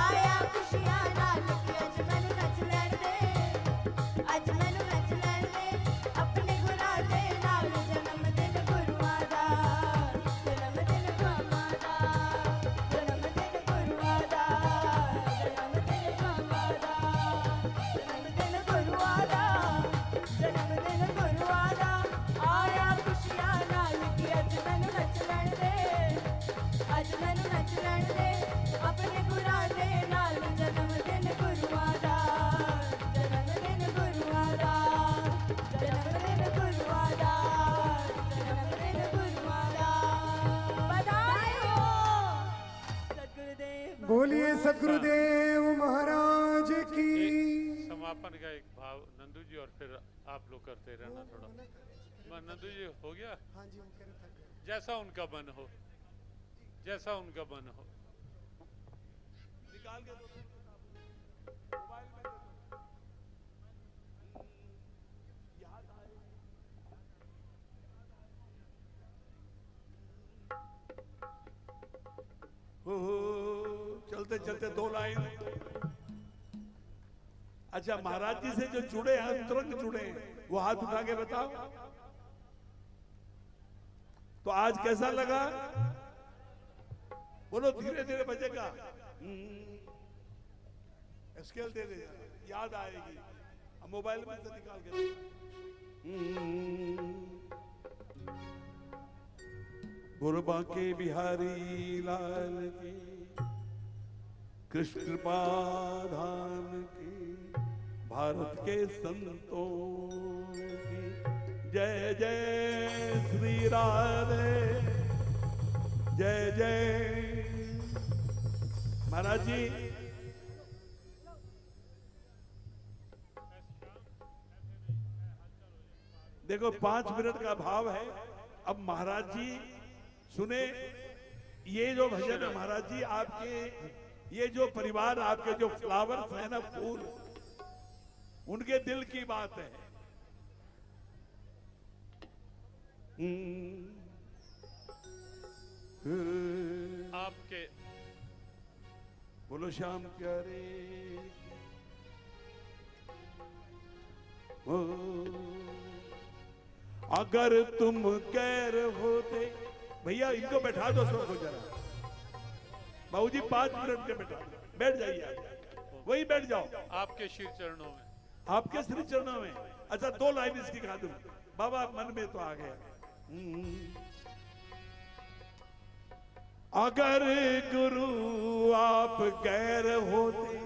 ਆਇਆ ਖੁਸ਼ੀਆਂ ਨਾਲ ਕਿ ਅੱਜ ਮੈਨੂੰ ਨੱਚ ਲੈਣ ਦੇ ਅੱਜ ਮੈਨੂੰ ਨੱਚ ਲੈਣ ਦੇ ਆਪਣੇ ਗੁਰਾਂ ਦੇ ਨਾਲ ਜਨਮ ਦਿਨ ਗੁਰੂਆਂ ਦਾ ਜਨਮ ਦਿਨ ਗੁਰੂਆਂ ਦਾ ਜਨਮ ਦਿਨ ਗੁਰੂਆਂ ਦਾ ਜਨਮ ਦਿਨ ਗੁਰੂਆਂ ਦਾ ਜਨਮ ਦਿਨ ਗੁਰੂਆਂ ਦਾ ਜਨਮ ਦਿਨ ਗੁਰੂਆਂ ਦਾ ਆਇਆ ਖੁਸ਼ੀਆਂ ਨਾਲ ਕਿ ਅੱਜ ਮੈਨੂੰ ਨੱਚ ਲੈਣ ਦੇ ਅੱਜ ਮੈਨੂੰ ਨੱਚ ਲੈਣ ਦੇ ਆਪਣੇ ਗੁਰਾਂ ਦੇ ਨਾਲ ਜਨਮ ਦਿਨ ਗੁਰੂਆਂ ਦਾ ਜਨਮ ਦਿਨ ਗੁਰੂਆਂ ਦਾ ਜਨਮ ਦਿਨ ਗੁਰੂਆਂ ਦਾ ਜਨਮ ਦਿਨ ਗੁਰੂਆਂ ਦਾ ਵਧਾਈ ਹੋ सतगुरुदेव बोलिए सतगुरुदेव महाराज की समापन का एक भाव नंदू जी और फिर आप लोग करते रहना थोड़ा नंदू जी हो गया हाँ जी, वो कह रहे थक गए। जैसा उनका मन हो जैसा उनका मन हो निकाल के दो मोबाइल में दे दो याद आए हो चलते चलते दो लाइन अच्छा महाराज जी से जो जुड़े हैं तुरंत जुड़े हैं वो हाथ उठा के बताओ तो आज कैसा लगा बोलो धीरे धीरे बजेगा स्केल दे दे याद आएगी। अब मोबाइल में से निकाल के गुरबा के बिहारी लाल की, कृष्ण कृपा धाम की, भारत के संतों की जय जय श्री राधे, जय जय। महाराज जी देखो 5 मिनट का भाव है। अब महाराज जी सुने, ये जो भजन है महाराज जी आपके, ये जो परिवार आपके जो फ्लावर्स है ना, फूल, उनके दिल की बात है। आपके बोलो श्याम प्यारे ओ, अगर तुम गैर होते, भैया इनको बैठा दो सबको जरा, बाबूजी 5 मिनट के बैठ जाइए, वही बैठ जाओ आपके श्री चरणों में, आपके श्री चरणों में। अच्छा 2 लाइन इसकी गा दूं, बाबा मन में तो आ गया। अगर गुरु आप गैर होते,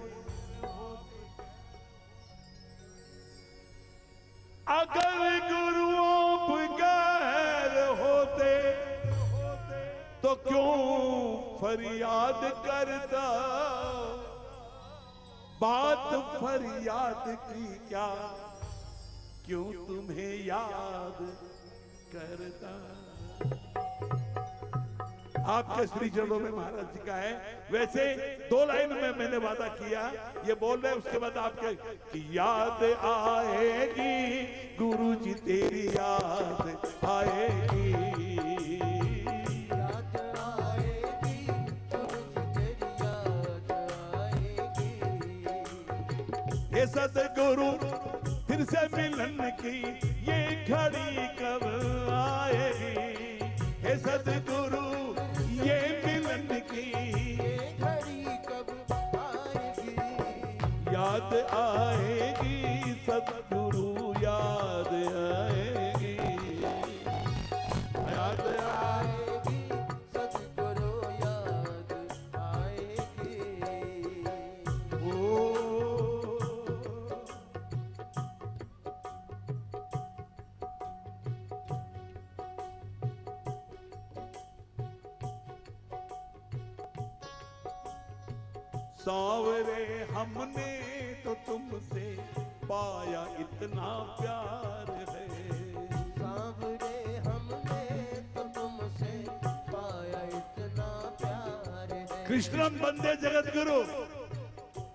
अगर गुरु आप गैर होते, तो क्यों फरियाद करता, बात फरियाद की क्या, क्यों तुम्हें याद करता। आपके श्री चरणों में महाराज जी का है। वैसे 2 लाइन में मैंने वादा किया, ये बोल रहे, उसके बाद आपके कि याद आएगी गुरु जी तेरी याद आएगी, याद आएगी गुरु जी तेरी याद आएगी। ये सतगुरु फिर से मिलन की ये घड़ी कब आएगी, हे सतगुरु ये मिलन की ये घड़ी कब आएगी। याद आएगी सतगुरु याद आएगी, याद आएगी सतगुरु याद आएगी। ओ सावरे हमने तो तुमसे पाया इतना प्यार है, सांवरे हमने तो तुमसे पाया इतना प्यार है। कृष्णम बंदे जगत गुरु,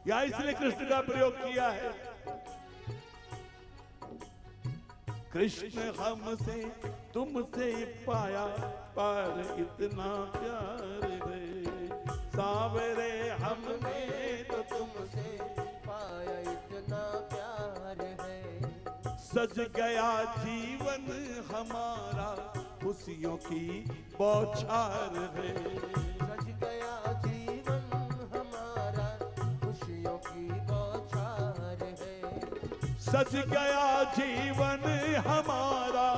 या इसलिए कृष्ण का प्रयोग किया है। कृष्ण हमसे तुमसे पाया पर इतना प्यार है, सावरे हमने तो तुमसे पाया इतना प्यार है। सज गया जीवन हमारा खुशियों की बौछार है, सज गया जीवन हमारा खुशियों की बौछार है। सज गया जीवन हमारा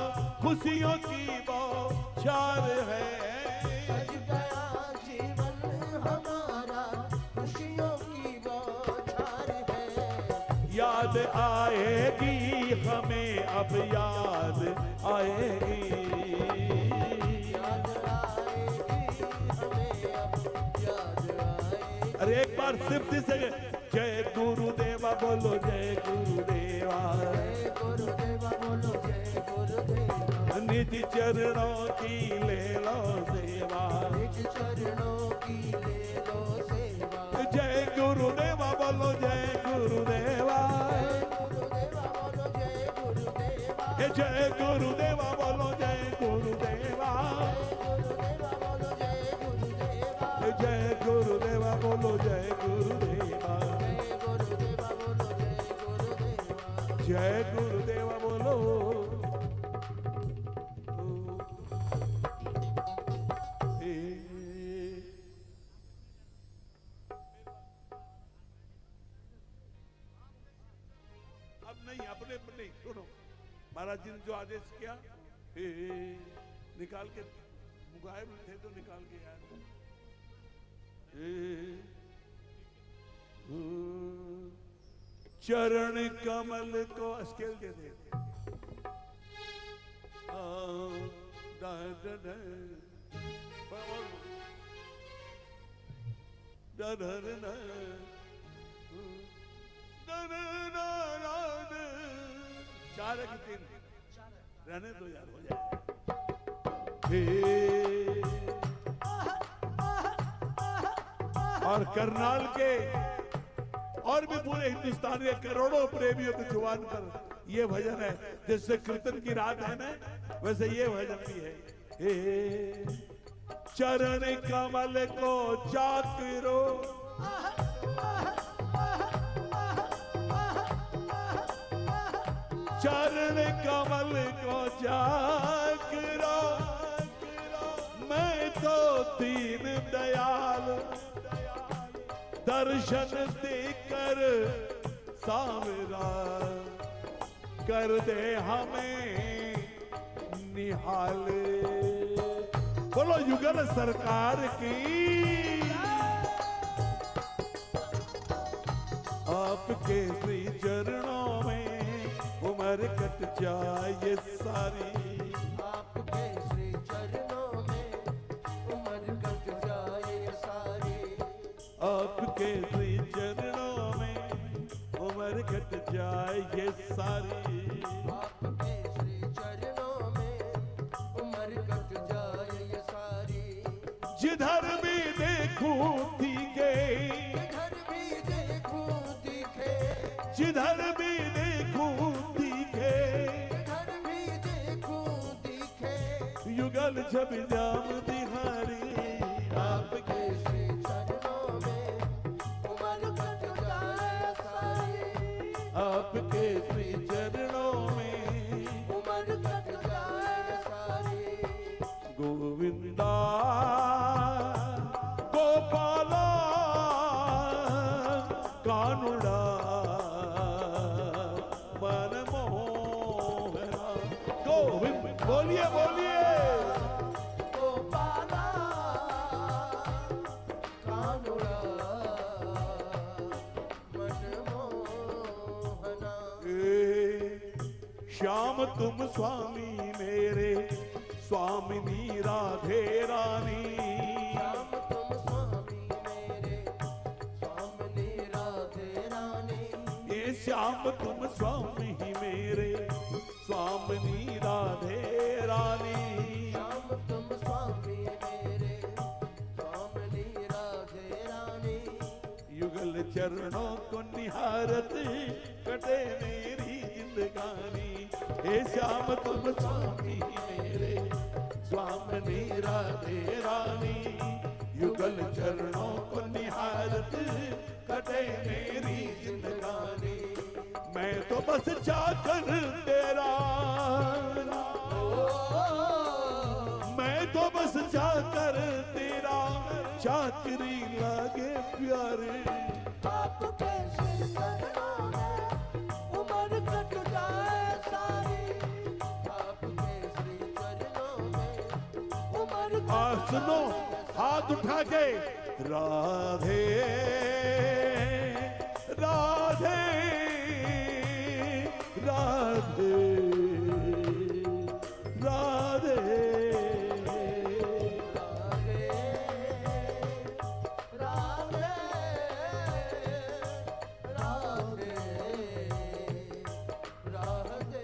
खुशियों की बौछार है, सज गया जीवन हमारा खुशियों की बौछार है। याद आएगी हमें अब याद आएगी, याद आएगी हमें अब याद आएगी। अरे एक बार सिर्फ से जय गुरुदेवा बोलो, जय गुरुदेवा, जय गुरुदेवा बोलो, जय गुरुदेवा। निज चरणों की ले लो सेवा, निज चरणों की ले लो सेवा। जय गुरुदेवा बोलो, जय गुरुदेवा, जय गुरुदेवा बोलो, जय गुरुदेवा। जय गुरुदेवा बोलो, जय गुरुदेवा, जय गुरुदेवा बोलो, जय गुरुदेवा बोलो। जय गुरुदेवा बोलो। अपने नहीं सुनो, महाराज जी ने जो आदेश किया, हे निकाल के गायब थे तो निकाल के यार, चरण कमल को स्केल दे दे, चार की तीन रहने दो यार, हो जाए। और करनाल के और भी पूरे हिंदुस्तान के करोड़ों प्रेमियों की जुबान पर ये भजन है, जैसे कीर्तन की रात है ना, वैसे ये भजन भी है। हे चरण कमल को चाकरो, चरण कमल को चाकरो, मैं तो दीन दयाल दर्शन देकर सावरा कर दे हमें निहाल। बोलो युगल सरकार की, आपके श्री चरणों में उम्र कट जाए सारी, आपके श्री चरणों में उम्र कट जाए सारी, आपके श्री चरणों में उम्र कट जाए सारी, आपके श्री चरणों में उम्र कट जाए सारी। जिधर भी देखूं दिखे, जिधर भी देखूं दिखे, जिधर भी देखूं दिखे, जिधर भी देखूं दिखे, युगल छवि जाम दिहारी, आपके श्री चरणों में उम्र कट जाए सारी, आपके श्री चरणों में उम्र कट जाए सारी। गोविंदा गोपाला कानुड़ा मनमोहना, गोविंद बोलिए बोलिए, गोपाला कानुड़ा मनमोहना। श्याम तुम स्वामी मेरे, स्वामिनी राधे रानी, श्याम तुम स्वामी मेरे, स्वामिनी राधे रानी। ये श्याम तुम स्वामी मेरे, स्वामिनी राधे रानी, श्याम तुम स्वामी मेरे, स्वामिनी राधे रानी। युगल चरणों को निहारत कटे मेरी जिंदगानी, हे श्याम तुम स्वामी मेरे, स्वामिनी राधे रानी, युगल चरणों को निहारत कटे मेरी जिंदगानी। मैं तो बस चाकर तेरा, मैं तो बस चाकर तेरा, चाकरी लागे प्यारे, आपके श्री चरणों में उम्र कट जाए सारी, आपके श्री चरणों में उम्र आ सुनो हाथ उठा के, राधे राधे राधे राधे, राधे राधे राधे।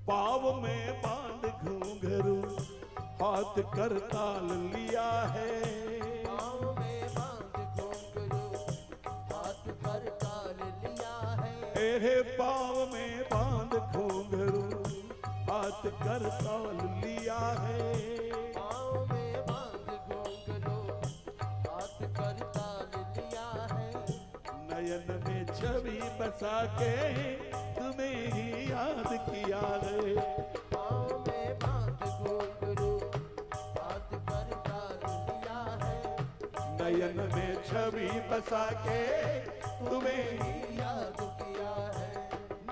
पाव में बांध घूंघरू, हाथ कर ताल लिया है, पाँव में बांध घुंघरू, हाथ पर ताल लिया है। हे पाव में बांध घूंघरू, हाथ कर ताल लिया है, पाँव में बांध घुंघरू, हाथ पर ताल लिया है। नयन में छवि बसा के तुम्हें ही याद किया है, पाँव में बांध घुंघरू, हाथ पर ताल लिया है। नयन मन में छवि बसा के तुम्हें याद किया है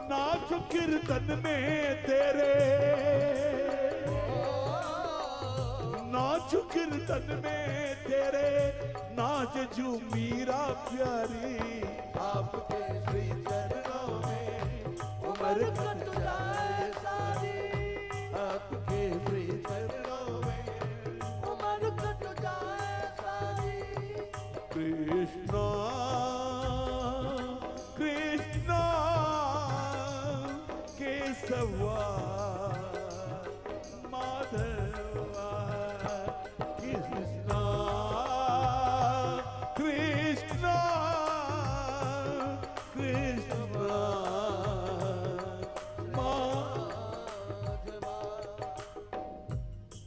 नाच कीर्तन में तेरे, नाच कीर्तन में तेरे नाच जू मीरा प्यारी। आपके श्री चरणों में उम्र कट जाए सारी, आपके श्री चरणों में उम्र कट जाए सारी। कृष्णा कृष्णा केशवा माधवा कृष्णा कृष्णा कृष्णा माधवा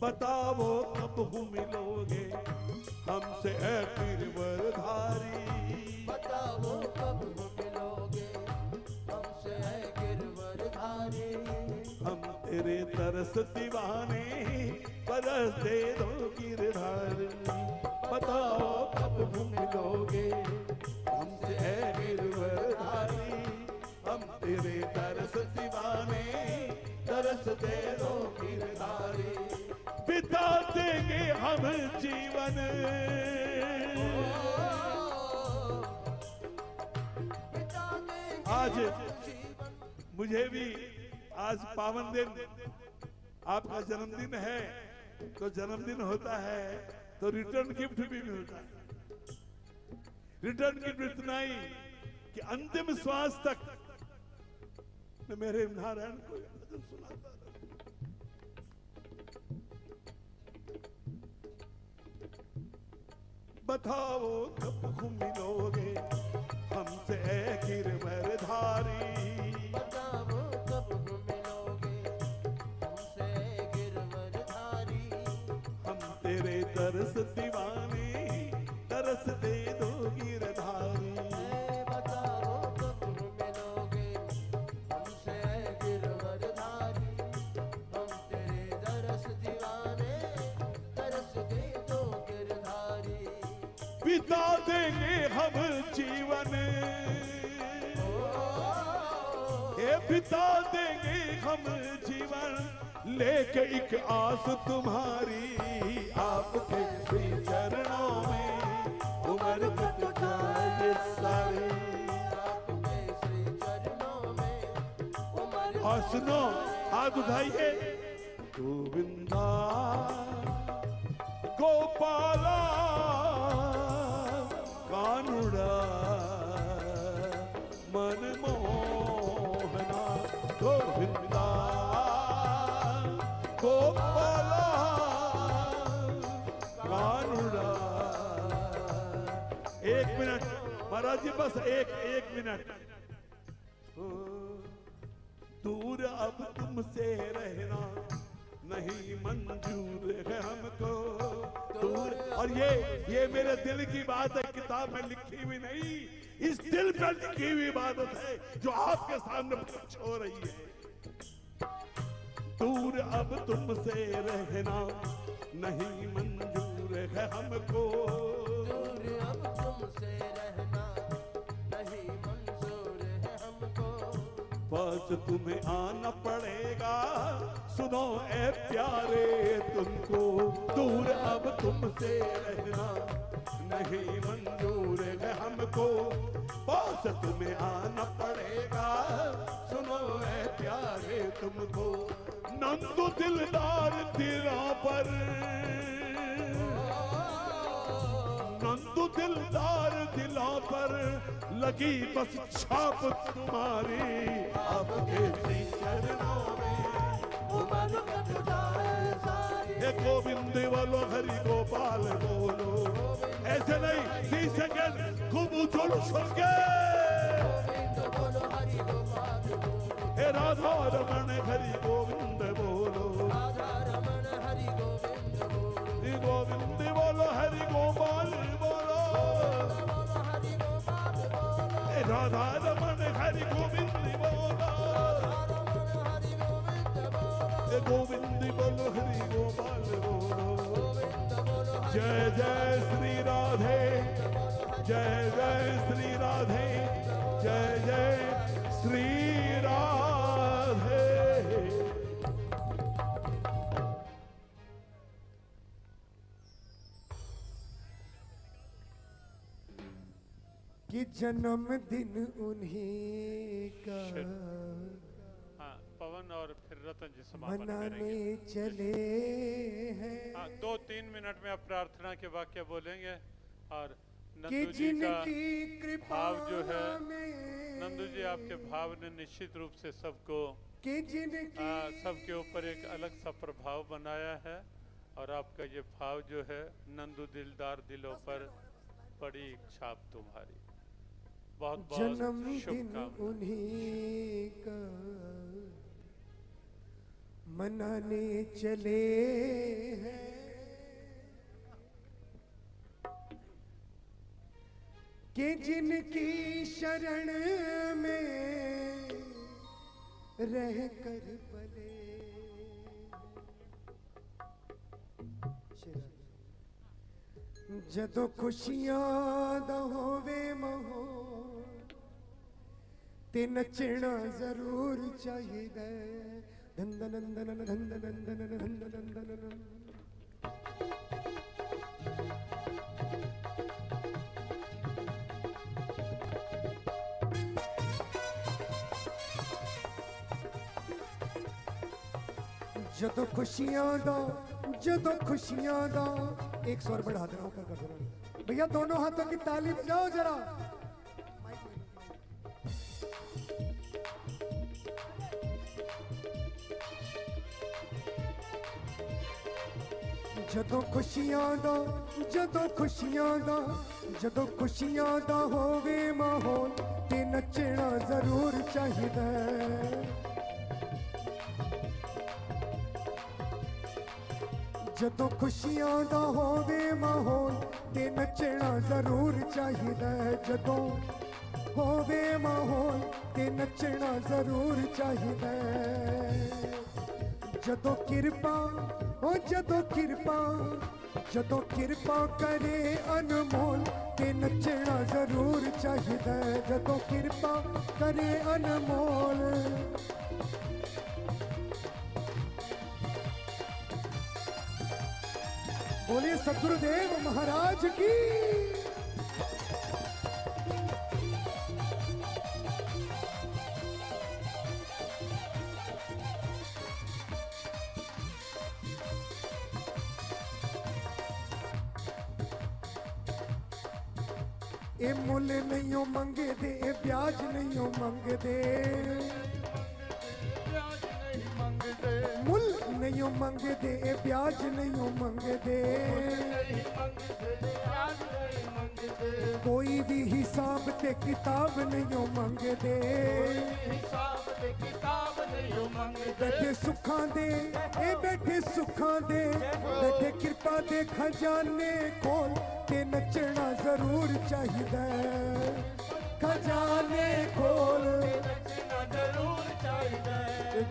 बताओ कब हो मिलोगे हमसे ऐ गिरवरधारी। बताओ कब मिलोगे हमसे है गिरवरधारी। हम तेरे तरस दीवाने परस दे दो गिरधारी। बताओ कब हो मिलोगे हमसे ऐ गिरवरधारी। हम तेरे तरस दीवाने तरस दे दो गिरधारी। बिता देंगे हम जीवन, आज मुझे भी आज पावन दिन आपका जन्मदिन है, तो जन्मदिन होता है तो रिटर्न गिफ्ट भी मिलता है। रिटर्न गिफ्ट इतना ही कि अंतिम श्वास तक मैं मेरे नारायण को भजन सुनाता रहूं। बताओ कब तुम मिलोगे हमसे ऐ गिरवरधारी। बताओ कब मिलोगे हमसे गिरवरधारी। हम तेरे तरस दीवाने तरस दे दो गिरधारी। बताओ कब मिलोगे हमसे गिरवरधारी। हम तेरे दरस दीवाने तरस दे दो गिरधारी। बिता देंगे हम जीवन, ये बिता देंगे हम जीवन लेके एक आस तुम्हारी। आपके श्री चरणों में उम्र कट जाए सारी। आपके श्री चरणों में उम्र और सुनो हाथ उठाइए। गोविंदा गोपाला कानुड़ा मनमोहना। गोविंदा गोपाला कानुड़ा। एक मिनट महाराज जी, बस एक मिनट। दूर अब तुमसे रहना नहीं मंजूर है हमको। दूर, और ये मेरे दिल की बात है, किताब में लिखी हुई नहीं, इस दिल पर लिखी हुई बात है जो आपके सामने प्रकट हो रही है। दूर अब तुमसे रहना नहीं मंजूर है हमको। दूर अब तुमसे रहना नहीं मंजूर है हमको। पास तुम्हें आना पड़ेगा, सुनो ए प्यारे तुमको। दूर अब तुमसे रहना नहीं मंजूर है हमको। पास तुम्हें आना पड़ेगा, सुनो ए प्यारे तुमको। नंदू दिलदार दिला पर, नंदू दिलदार दिला पर लगी बस छाप तुम्हारी। आपके श्री चरणों में उम्र कट जाए सारी। हे गोविंद बोलो हरि गोपाल बोलो। ऐसे नहीं, 30 सेकंड खूब उछलो सुन के। गोविंद बोलो हरि गोपाल बोलो। हे राधा रमण हरि गोविंद बोलो। राधा रमण हरि गोविंद बोलो। हे गोविंद बोलो हरि गोपाल बोलो। बोलो हरि गोपाल बोलो। हे राधा रमण हरि गोविंद बोलो। रमण हरि गोविंद बोलो। हे गोविंद बोलो हरि गोपाल बोलो। गोविंद बोलो हरि जय जय श्री राधे जय जय श्री राधे, जय जय श्री राधे। कि जन्मदिन उन्हीं का हाँ, पवन और फिर रतन जी समापन मनाने करेंगे। चले हैं हाँ, 2-3 मिनट में आप प्रार्थना के वाक्य बोलेंगे और कि नंदू जी का जिनकी कृपा भाव जो है, में नंदू जी आपके भाव ने निश्चित रूप से सबको कि जिनकी सबके ऊपर एक अलग सा प्रभाव बनाया है और आपका ये भाव जो है नंदू दिलदार दिलों पर बड़ी छाप तुम्हारी। बहुत बहुत जन्मदिन शुभकामनाएं। उन्हीं का मनाने चले हैं कि जिनकी शरण में रह कर बले। जदों खुशियां दा होवे माहौल ते नचना जरूर चाहिए। धन धन धन धन धन धन धन धन धन धन। जदों खुशियां दा एक स्वर बढ़ा देना, ऊपर कर देना भैया, दोनों हाथों की ताली बजाओ जरा। जदों खुशियां दा होवे माहौल ते नचना जरूर चाहिदा। जदों खुशियां दा होवे माहौल ते नचना जरूर चाहिदा। जदों होवे माहौल ते नचना जरूर चाहिदा। जदों किरपा करे अनमोल ते नचना जरूर चाहिदा। जदों किरपा करे अनमोल बोलिए सतगुरुदेव महाराज की। ए मुल नहीं मंगे दे, ए ब्याज नहीं मंगदे। मुल नहीं मंगदे, ए ब्याज नहीं मंगदे। कोई भी हिसाब ते किताब नहीं मंगदे। बैठे सुखां दे, ए बैठे सुखां दे, बैठे कृपा दे खजाने खोल ते नचना जरूर चाहिदा। खजाने खोल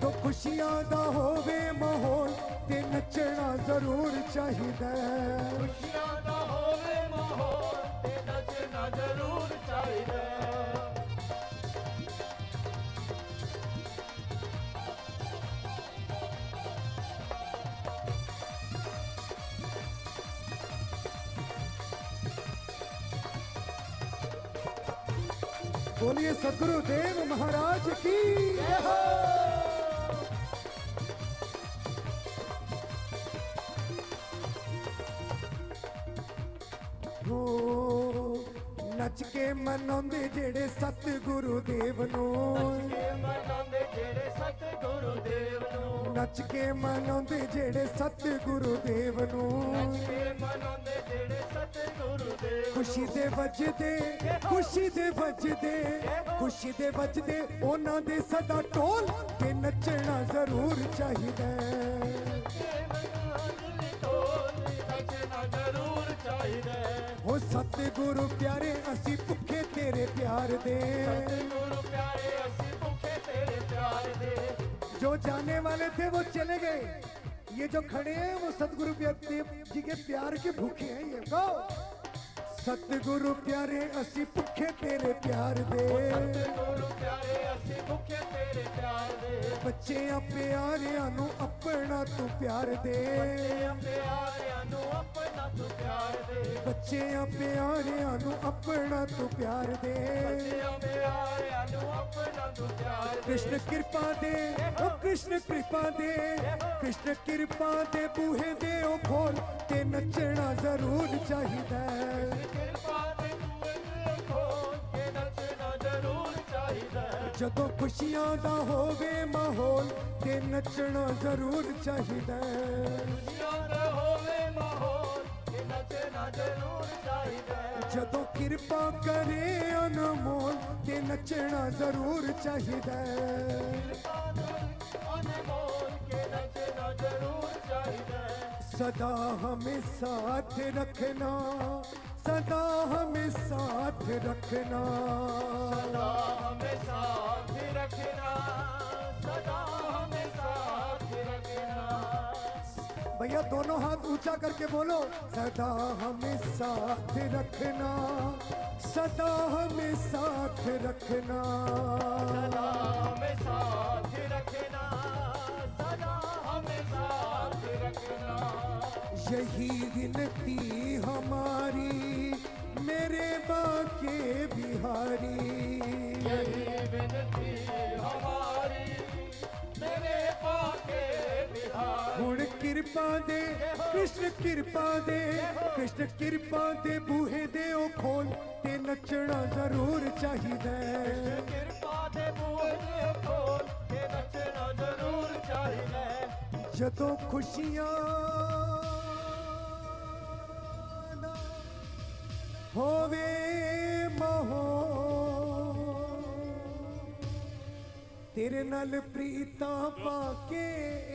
तो खुशियां दा होवे माहौल ते नचना जरूर चाहिदा। खुशियां दा होवे माहौल ते नचना जरूर चाहिदा। बोलिए सतगुरुदेव महाराज की जय हो। नच के मनांदे जेड़े सतगुरुदेव नूं। नच के मनांदे जेड़े सतगुरुदेव नूं। खुशी दे वजदे, खुशी दे वजदे, खुशी दे वजदे ओना दे सदा टोल ते नचना जरूर चाहिदा। हो सतगुरु प्यारे असी भुखे तेरे प्यार दे। जो जाने वाले थे वो चले गए, ये जो खड़े हैं वो सतगुरु देव जी के प्यार के भूखे हैं। ये गो सतगुरु प्यारे असी भुखे तेरे प्यार दे गुरु प्यारे असी भुखे तेरे प्यार दे बच्चियां प्यारियां नू अपना तू प्यार दे प्यारियां नू अपना तू प्यार दे बच्चियां प्यारियां नू अपना तू प्यार दे प्यारियां नू अपना तू प्यार दे कृष्ण कृपा दे ओ कृष्ण कृपा दे कृष्ण कृपा दे बूहे दे ओ खोल ते नचना जरूर चाहिदा कृपा दे बूहे खोल के नचना जरूर चाहिदा ਜਦੋਂ ਖੁਸ਼ੀਆਂ ਦਾ ਹੋਵੇ ਮਾਹੌਲ ਤੇ ਨੱਚਣਾ ਜ਼ਰੂਰ ਚਾਹੀਦਾ खुशियां दा होवे माहौल के नचना जरूर चाहिदा ਜਦੋਂ ਕਿਰਪਾ ਕਰੇ ਅਨਮੋਲ ਤੇ ਨੱਚਣਾ ਜ਼ਰੂਰ ਚਾਹੀਦਾ अनमोल के नचना जरूर चाहिदा सदा हमें साथ रखना सदा हमें साथ रखना सदा हमें साथ रखना सदा हमें साथ रखना भैया दोनों हाथ ऊंचा करके बोलो सदा हमें साथ रखना सदा हमें साथ रखना सदा हमें साथ रखना सदा हमें साथ रखना यही विनती हमारी मेरे बाके बिहारी यही विनती हमारी मेरे पाके बिहार हुण किरपा दे कृष्ण किरपा दे कृष्ण किरपा दे बूहे दे ओ खोल ते नचना जरूर चाहिदा कृपा दे बूहे खोल के नचना जरूर चाहिदा ਜਦੋਂ ਖੁਸ਼ੀਆਂ ਦਾ ਹੋਵੇ ਮਾਹੌਲ तेरे नाल प्रीता पाके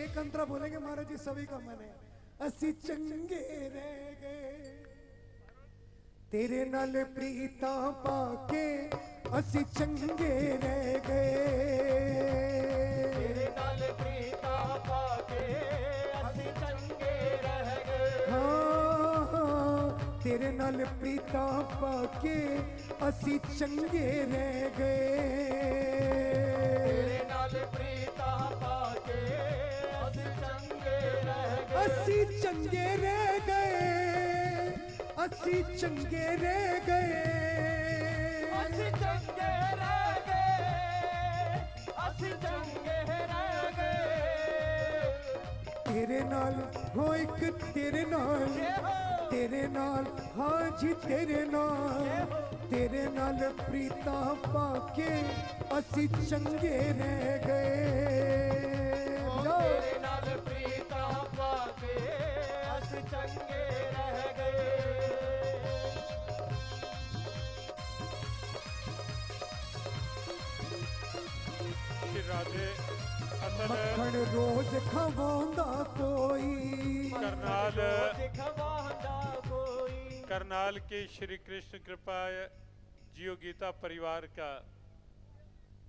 एक अंतरा बोलेंगे महाराज जी सभी का मन है असी चंगे रह गए तेरे नाल प्रीता पाके असी चंगे रह गए तेरे नाल प्रीता पाके असी चंगे रह गए हाँ तेरे नाल प्रीता पाके असी चंगे रह गए प्रीता पाके असी चंगे रह गए असी चंगे रह गए असी चंगे रह गए असी चंगे रह गए असी चंगे रह गए तेरे नाल हो एक तेरे नाल हाँ जी तेरे नाल प्रीता पाके असी चंगे रह गए तेरे नाल प्रीता पाके असी चंगे रह गए श्री राधे असल मक्खन रोज खवांदा कोई करनाल दिखवांदा कोई करनाल के श्री कृष्ण कृपा जियो गीता परिवार का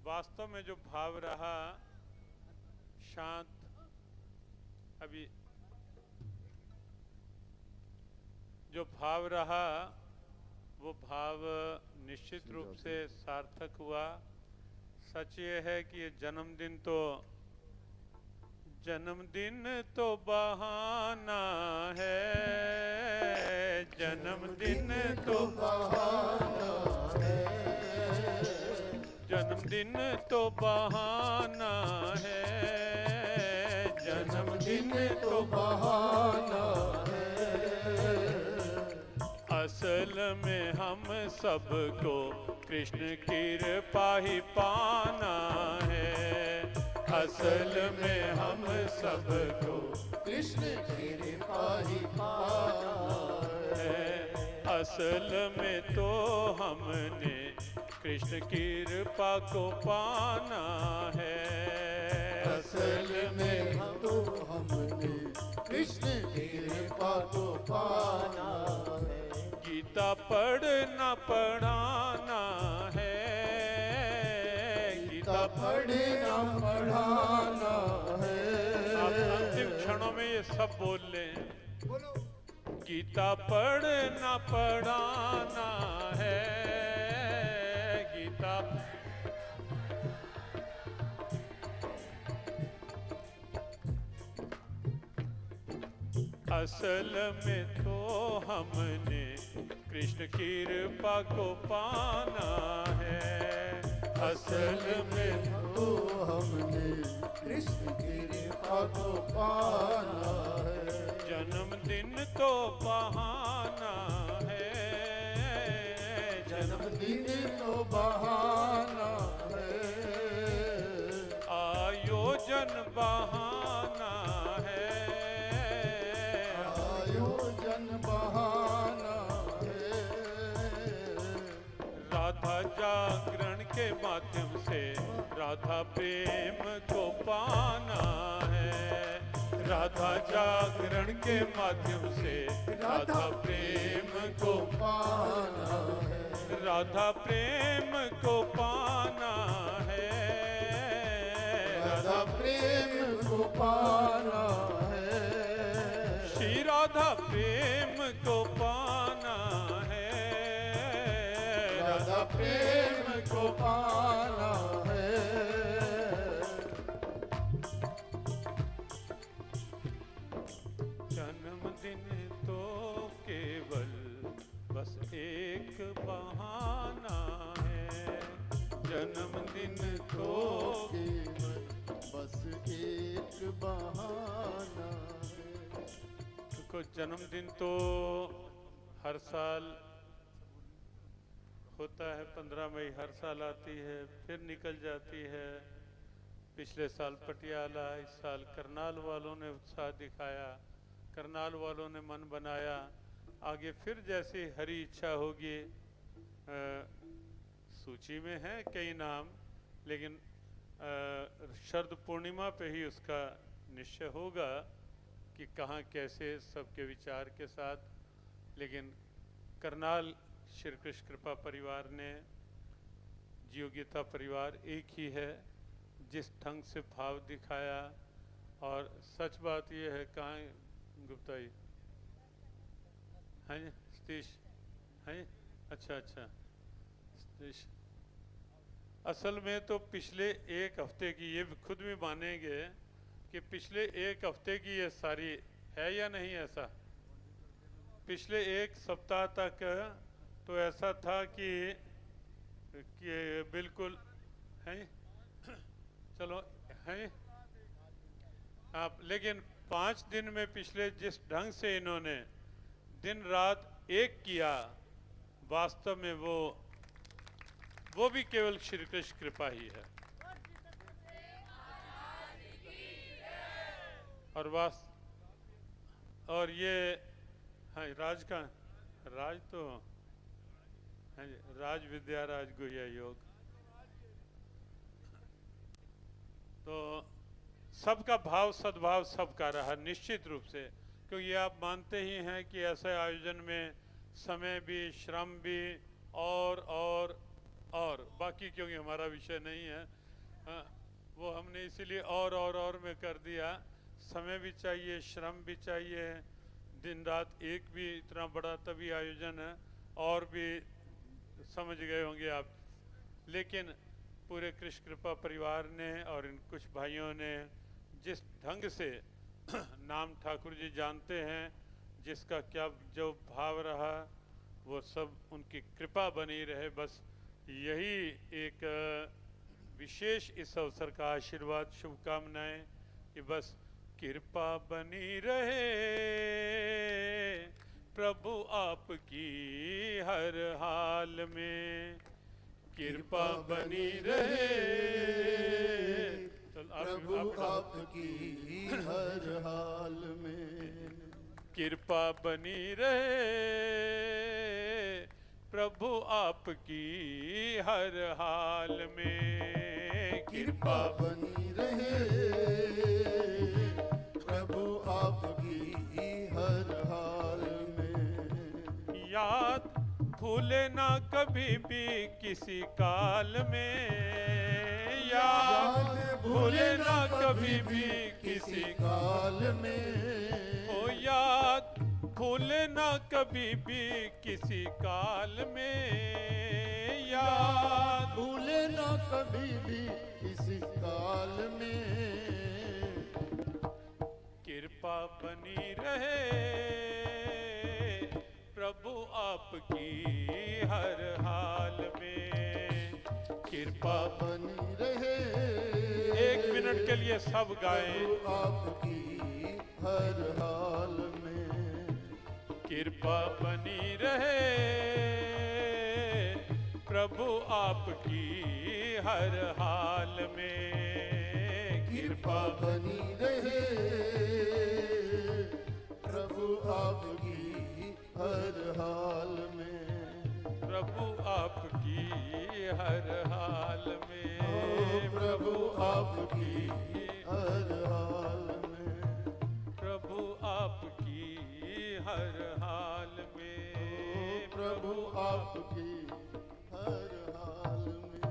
वास्तव में जो भाव रहा शांत अभी जो भाव रहा वो भाव निश्चित रूप से सार्थक हुआ सच ये है कि ये जन्मदिन तो बहाना है जन्मदिन तो जन्मदिन तो बहाना है जन्मदिन तो बहाना है असल में हम सबको कृष्ण कृपा ही पाना है असल में हम सबको कृष्ण कृपा ही पाना है असल में तो हमने कृष्ण कृपा को पाना है असल में तो हमने कृष्ण कृपा को पाना है गीता पढ़ना पढ़ाना है गीता पढ़ना पढ़ाना है आप अंतिम क्षणों में ये सब बोल लें गीता पढ़ना पढ़ाना है, गीता असल में तो हमने कृष्ण की कृपा को पाना है, असल में तो हमने कृष्ण की कृपा को पाना है। जन्मदिन तो बहाना है, जन्मदिन तो बहाना है, आयोजन बहाना है, आयोजन बहाना है। राधा जागरण के माध्यम से राधा प्रेम को पाना है, राधा जागरण के माध्यम से राधा प्रेम को पाना है, राधा प्रेम को पाना है, राधा प्रेम को पाना है, श्री राधा प्रेम को पाना है, राधा प्रेम को पाना है। जन्मदिन तो केवल बस एक बहाना है, जन्मदिन तो केवल बस एक बहाना है। देखो जन्मदिन तो हर साल होता है, 15 मई हर साल आती है, फिर निकल जाती है। पिछले साल पटियाला, इस साल करनाल वालों ने उत्साह दिखाया, करनाल वालों ने मन बनाया, आगे फिर जैसी हरी इच्छा होगी। सूची में हैं कई नाम, लेकिन शरद पूर्णिमा पे ही उसका निश्चय होगा कि कहाँ कैसे सबके विचार के साथ। लेकिन करनाल श्री कृष्ण कृपा परिवार ने, जीव गीता परिवार एक ही है, जिस ढंग से भाव दिखाया। और सच बात यह है, कहाँ गुप्ता जी हैं, सतीश हैं, अच्छा अच्छा सतीश। असल में तो पिछले एक हफ्ते की, ये खुद भी मानेंगे कि पिछले एक हफ्ते की ये सारी है या नहीं ऐसा। पिछले एक सप्ताह तक तो ऐसा था कि बिल्कुल हैं, चलो हैं आप, लेकिन 5 दिन में पिछले जिस ढंग से इन्होंने दिन रात एक किया, वास्तव में वो भी केवल श्री कृष्ण कृपा ही है। और ये हाँ, राज का राज तो हाँ जी, राज विद्या राज गुह्य योग। तो सबका भाव सद्भाव सबका रहा निश्चित रूप से, क्योंकि ये आप मानते ही हैं कि ऐसे आयोजन में समय भी, श्रम भी और बाकी, क्योंकि हमारा विषय नहीं है, वो हमने इसीलिए और में कर दिया। समय भी चाहिए, श्रम भी चाहिए, दिन रात एक भी इतना बड़ा तभी आयोजन है, और भी समझ गए होंगे आप। लेकिन पूरे कृष्ण कृपा परिवार ने और इन कुछ भाइयों ने जिस ढंग से नाम ठाकुर जी जानते हैं, जिसका क्या जो भाव रहा, वो सब उनकी कृपा बनी रहे। बस यही एक विशेष इस अवसर का आशीर्वाद, शुभकामनाएं कि बस कृपा बनी रहे प्रभु आपकी हर हाल में, कृपा बनी रहे प्रभु आपकी हर हाल में, कृपा बनी रहे प्रभु आपकी हर हाल में, कृपा बनी रहे प्रभु आपकी हर हाल में। याद भूले ना कभी भी किसी काल में, याद भूले ना कभी भी किसी काल में, ओ याद भूले ना कभी भी किसी काल में याद। भूले ना कभी भी किसी काल में, कृपा बनी रहे प्रभु आपकी हर हाल में। कृपा बनी रहे 1 मिनट के लिए सब गाएं। आपकी हर हाल में, कृपा बनी रहे प्रभु आपकी हर हाल में। कृपा बनी रहे प्रभु आपकी हर हाल में, प्रभु आपकी हर हाल में। प्रभु आपकी हर हाल में, प्रभु आपकी हर हाल में। प्रभु आपकी हर हाल में।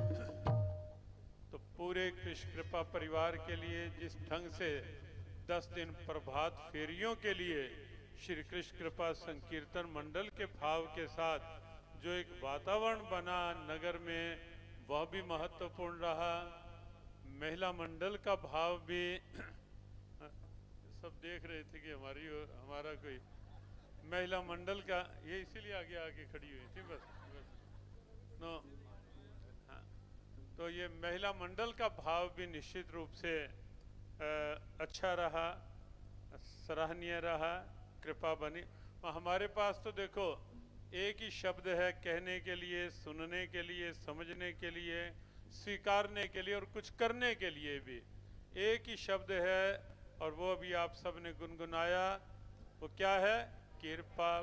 तो पूरे कृष्ण कृपा परिवार के लिए जिस ढंग से 10 दिन प्रभात फेरियों के लिए श्री कृष्ण कृपा संकीर्तन मंडल के भाव के साथ जो एक वातावरण बना नगर में, वह भी महत्वपूर्ण रहा। महिला मंडल का भाव भी सब देख रहे थे कि हमारा कोई महिला मंडल का, ये इसीलिए आगे आगे खड़ी हुई थी बस नो। हाँ, तो ये महिला मंडल का भाव भी निश्चित रूप से अच्छा रहा, सराहनीय रहा। कृपा बनी। हमारे पास तो देखो एक ही शब्द है कहने के लिए, सुनने के लिए, समझने के लिए, स्वीकारने के लिए और कुछ करने के लिए भी एक ही शब्द है, और वो भी आप सब ने गुनगुनाया। वो क्या है? कृपा।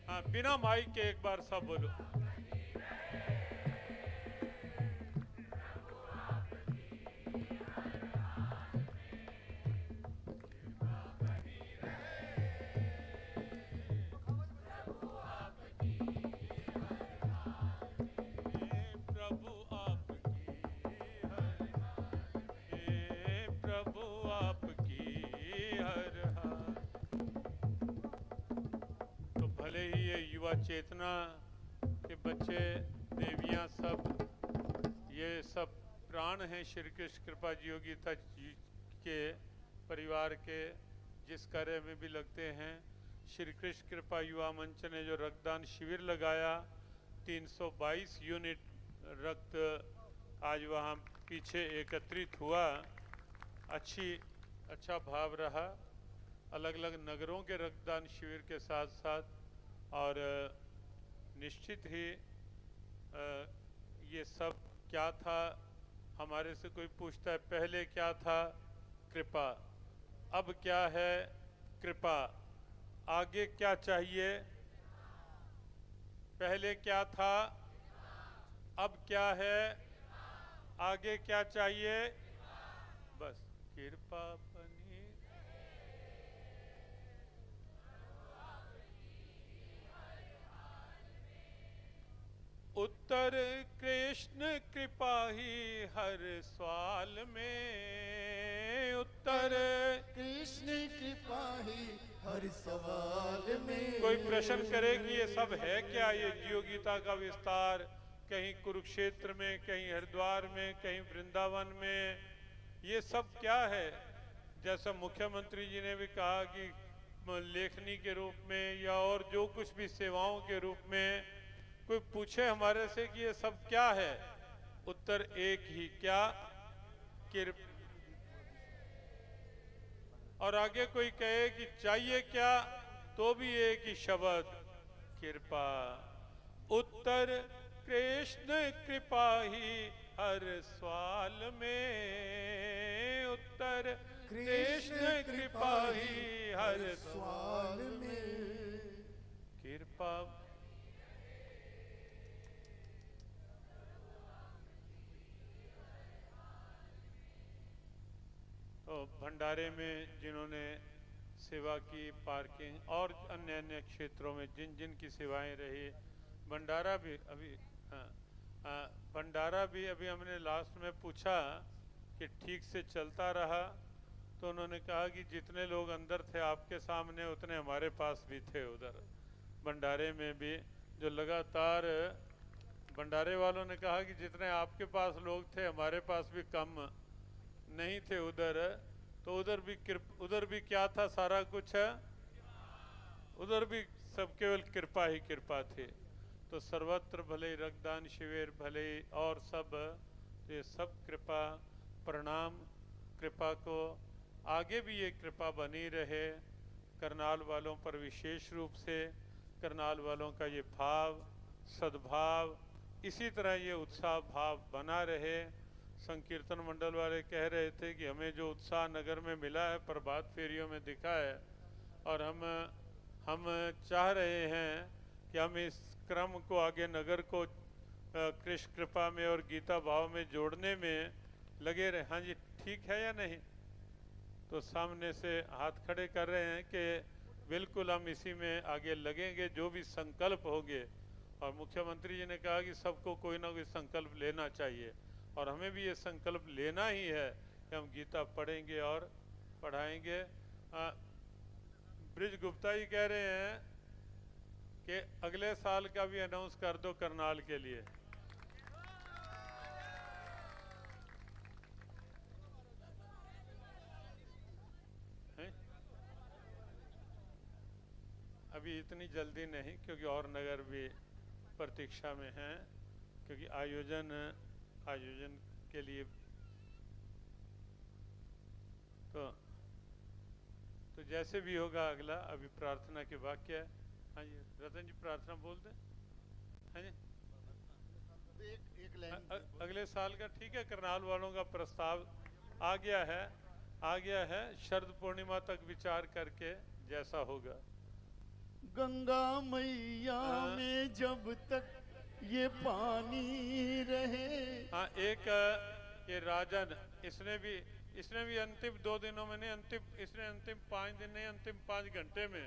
हाँ, बिना माइक के एक बार सब बोलो। युवा चेतना के बच्चे, देवियां, सब ये सब प्राण हैं श्री कृष्ण कृपा जी योगिता जी के परिवार के, जिस कार्य में भी लगते हैं। श्री कृष्ण कृपा युवा मंच ने जो रक्तदान शिविर लगाया, 322 यूनिट रक्त आज वहाँ पीछे एकत्रित हुआ। अच्छा भाव रहा। अलग अलग नगरों के रक्तदान शिविर के साथ साथ, और निश्चित ही ये सब क्या था, हमारे से कोई पूछता है पहले क्या था? कृपा। अब क्या है? कृपा। आगे क्या चाहिए? पहले क्या था? अब क्या है? आगे क्या चाहिए? बस कृपा बनी। उत्तर कृष्ण कृपा ही हर सवाल में, उत्तर कृष्ण कृपा ही हर सवाल में। कोई प्रश्न करे कि ये सब है क्या? ये जीव गीता का विस्तार कहीं कुरुक्षेत्र में, कहीं हरिद्वार में, कहीं वृंदावन में, ये सब क्या है? जैसा मुख्यमंत्री जी ने भी कहा कि लेखनी के रूप में या और जो कुछ भी सेवाओं के रूप में, कोई पूछे हमारे से कि ये सब क्या है, उत्तर एक ही, क्या? कृपा। और आगे कोई कहे कि चाहिए क्या, तो भी एक ही शब्द, कृपा। उत्तर कृष्ण कृपा ही हर सवाल में, उत्तर कृष्ण कृपा ही हर सवाल में। कृपा। तो भंडारे में जिन्होंने सेवा की, पार्किंग और अन्य अन्य क्षेत्रों में जिन जिन की सेवाएं रही, भंडारा भी अभी भंडारा भी अभी हमने लास्ट में पूछा कि ठीक से चलता रहा। तो उन्होंने कहा कि जितने लोग अंदर थे आपके सामने उतने हमारे पास भी थे उधर भंडारे में भी, जो लगातार भंडारे वालों ने कहा कि जितने आपके पास लोग थे हमारे पास भी कम नहीं थे उधर। तो उधर भी क्या था, सारा कुछ है, उधर भी सब केवल कृपा ही कृपा थी। तो सर्वत्र भले रक्तदान शिविर भले और सब, तो ये सब कृपा, प्रणाम कृपा को आगे भी ये कृपा बनी रहे। करनाल वालों पर विशेष रूप से करनाल वालों का ये भाव सद्भाव, इसी तरह ये उत्साह भाव बना रहे। संकीर्तन मंडल वाले कह रहे थे कि हमें जो उत्साह नगर में मिला है प्रभात फेरियों में दिखा है, और हम चाह रहे हैं कि हम इस क्रम को आगे नगर को कृष्ण कृपा में और गीता भाव में जोड़ने में लगे रहे। हाँ जी, ठीक है या नहीं? तो सामने से हाथ खड़े कर रहे हैं कि बिल्कुल हम इसी में आगे लगेंगे, जो भी संकल्प होंगे। और मुख्यमंत्री जी ने कहा कि सबको कोई ना कोई संकल्प लेना चाहिए, और हमें भी ये संकल्प लेना ही है कि हम गीता पढ़ेंगे और पढ़ाएंगे। ब्रिज गुप्ता जी कह रहे हैं कि अगले साल का भी अनाउंस कर दो करनाल के लिए। अभी इतनी जल्दी नहीं, क्योंकि और नगर भी प्रतीक्षा में हैं, क्योंकि आयोजन के लिए। तो जैसे भी होगा अगला, अभी प्रार्थना के वाक्य है। हाँ जी रतन जी, प्रार्थना बोल दें। हाँ जी, अगले साल का ठीक है, करनाल वालों का प्रस्ताव आ गया है। शरद पूर्णिमा तक विचार करके जैसा होगा। गंगा मैया में जब तक ये पानी रहे। हाँ, एक ये राजन, इसने भी अंतिम 2 दिनों में नहीं, इसने अंतिम 5 दिन नहीं, अंतिम 5 घंटे में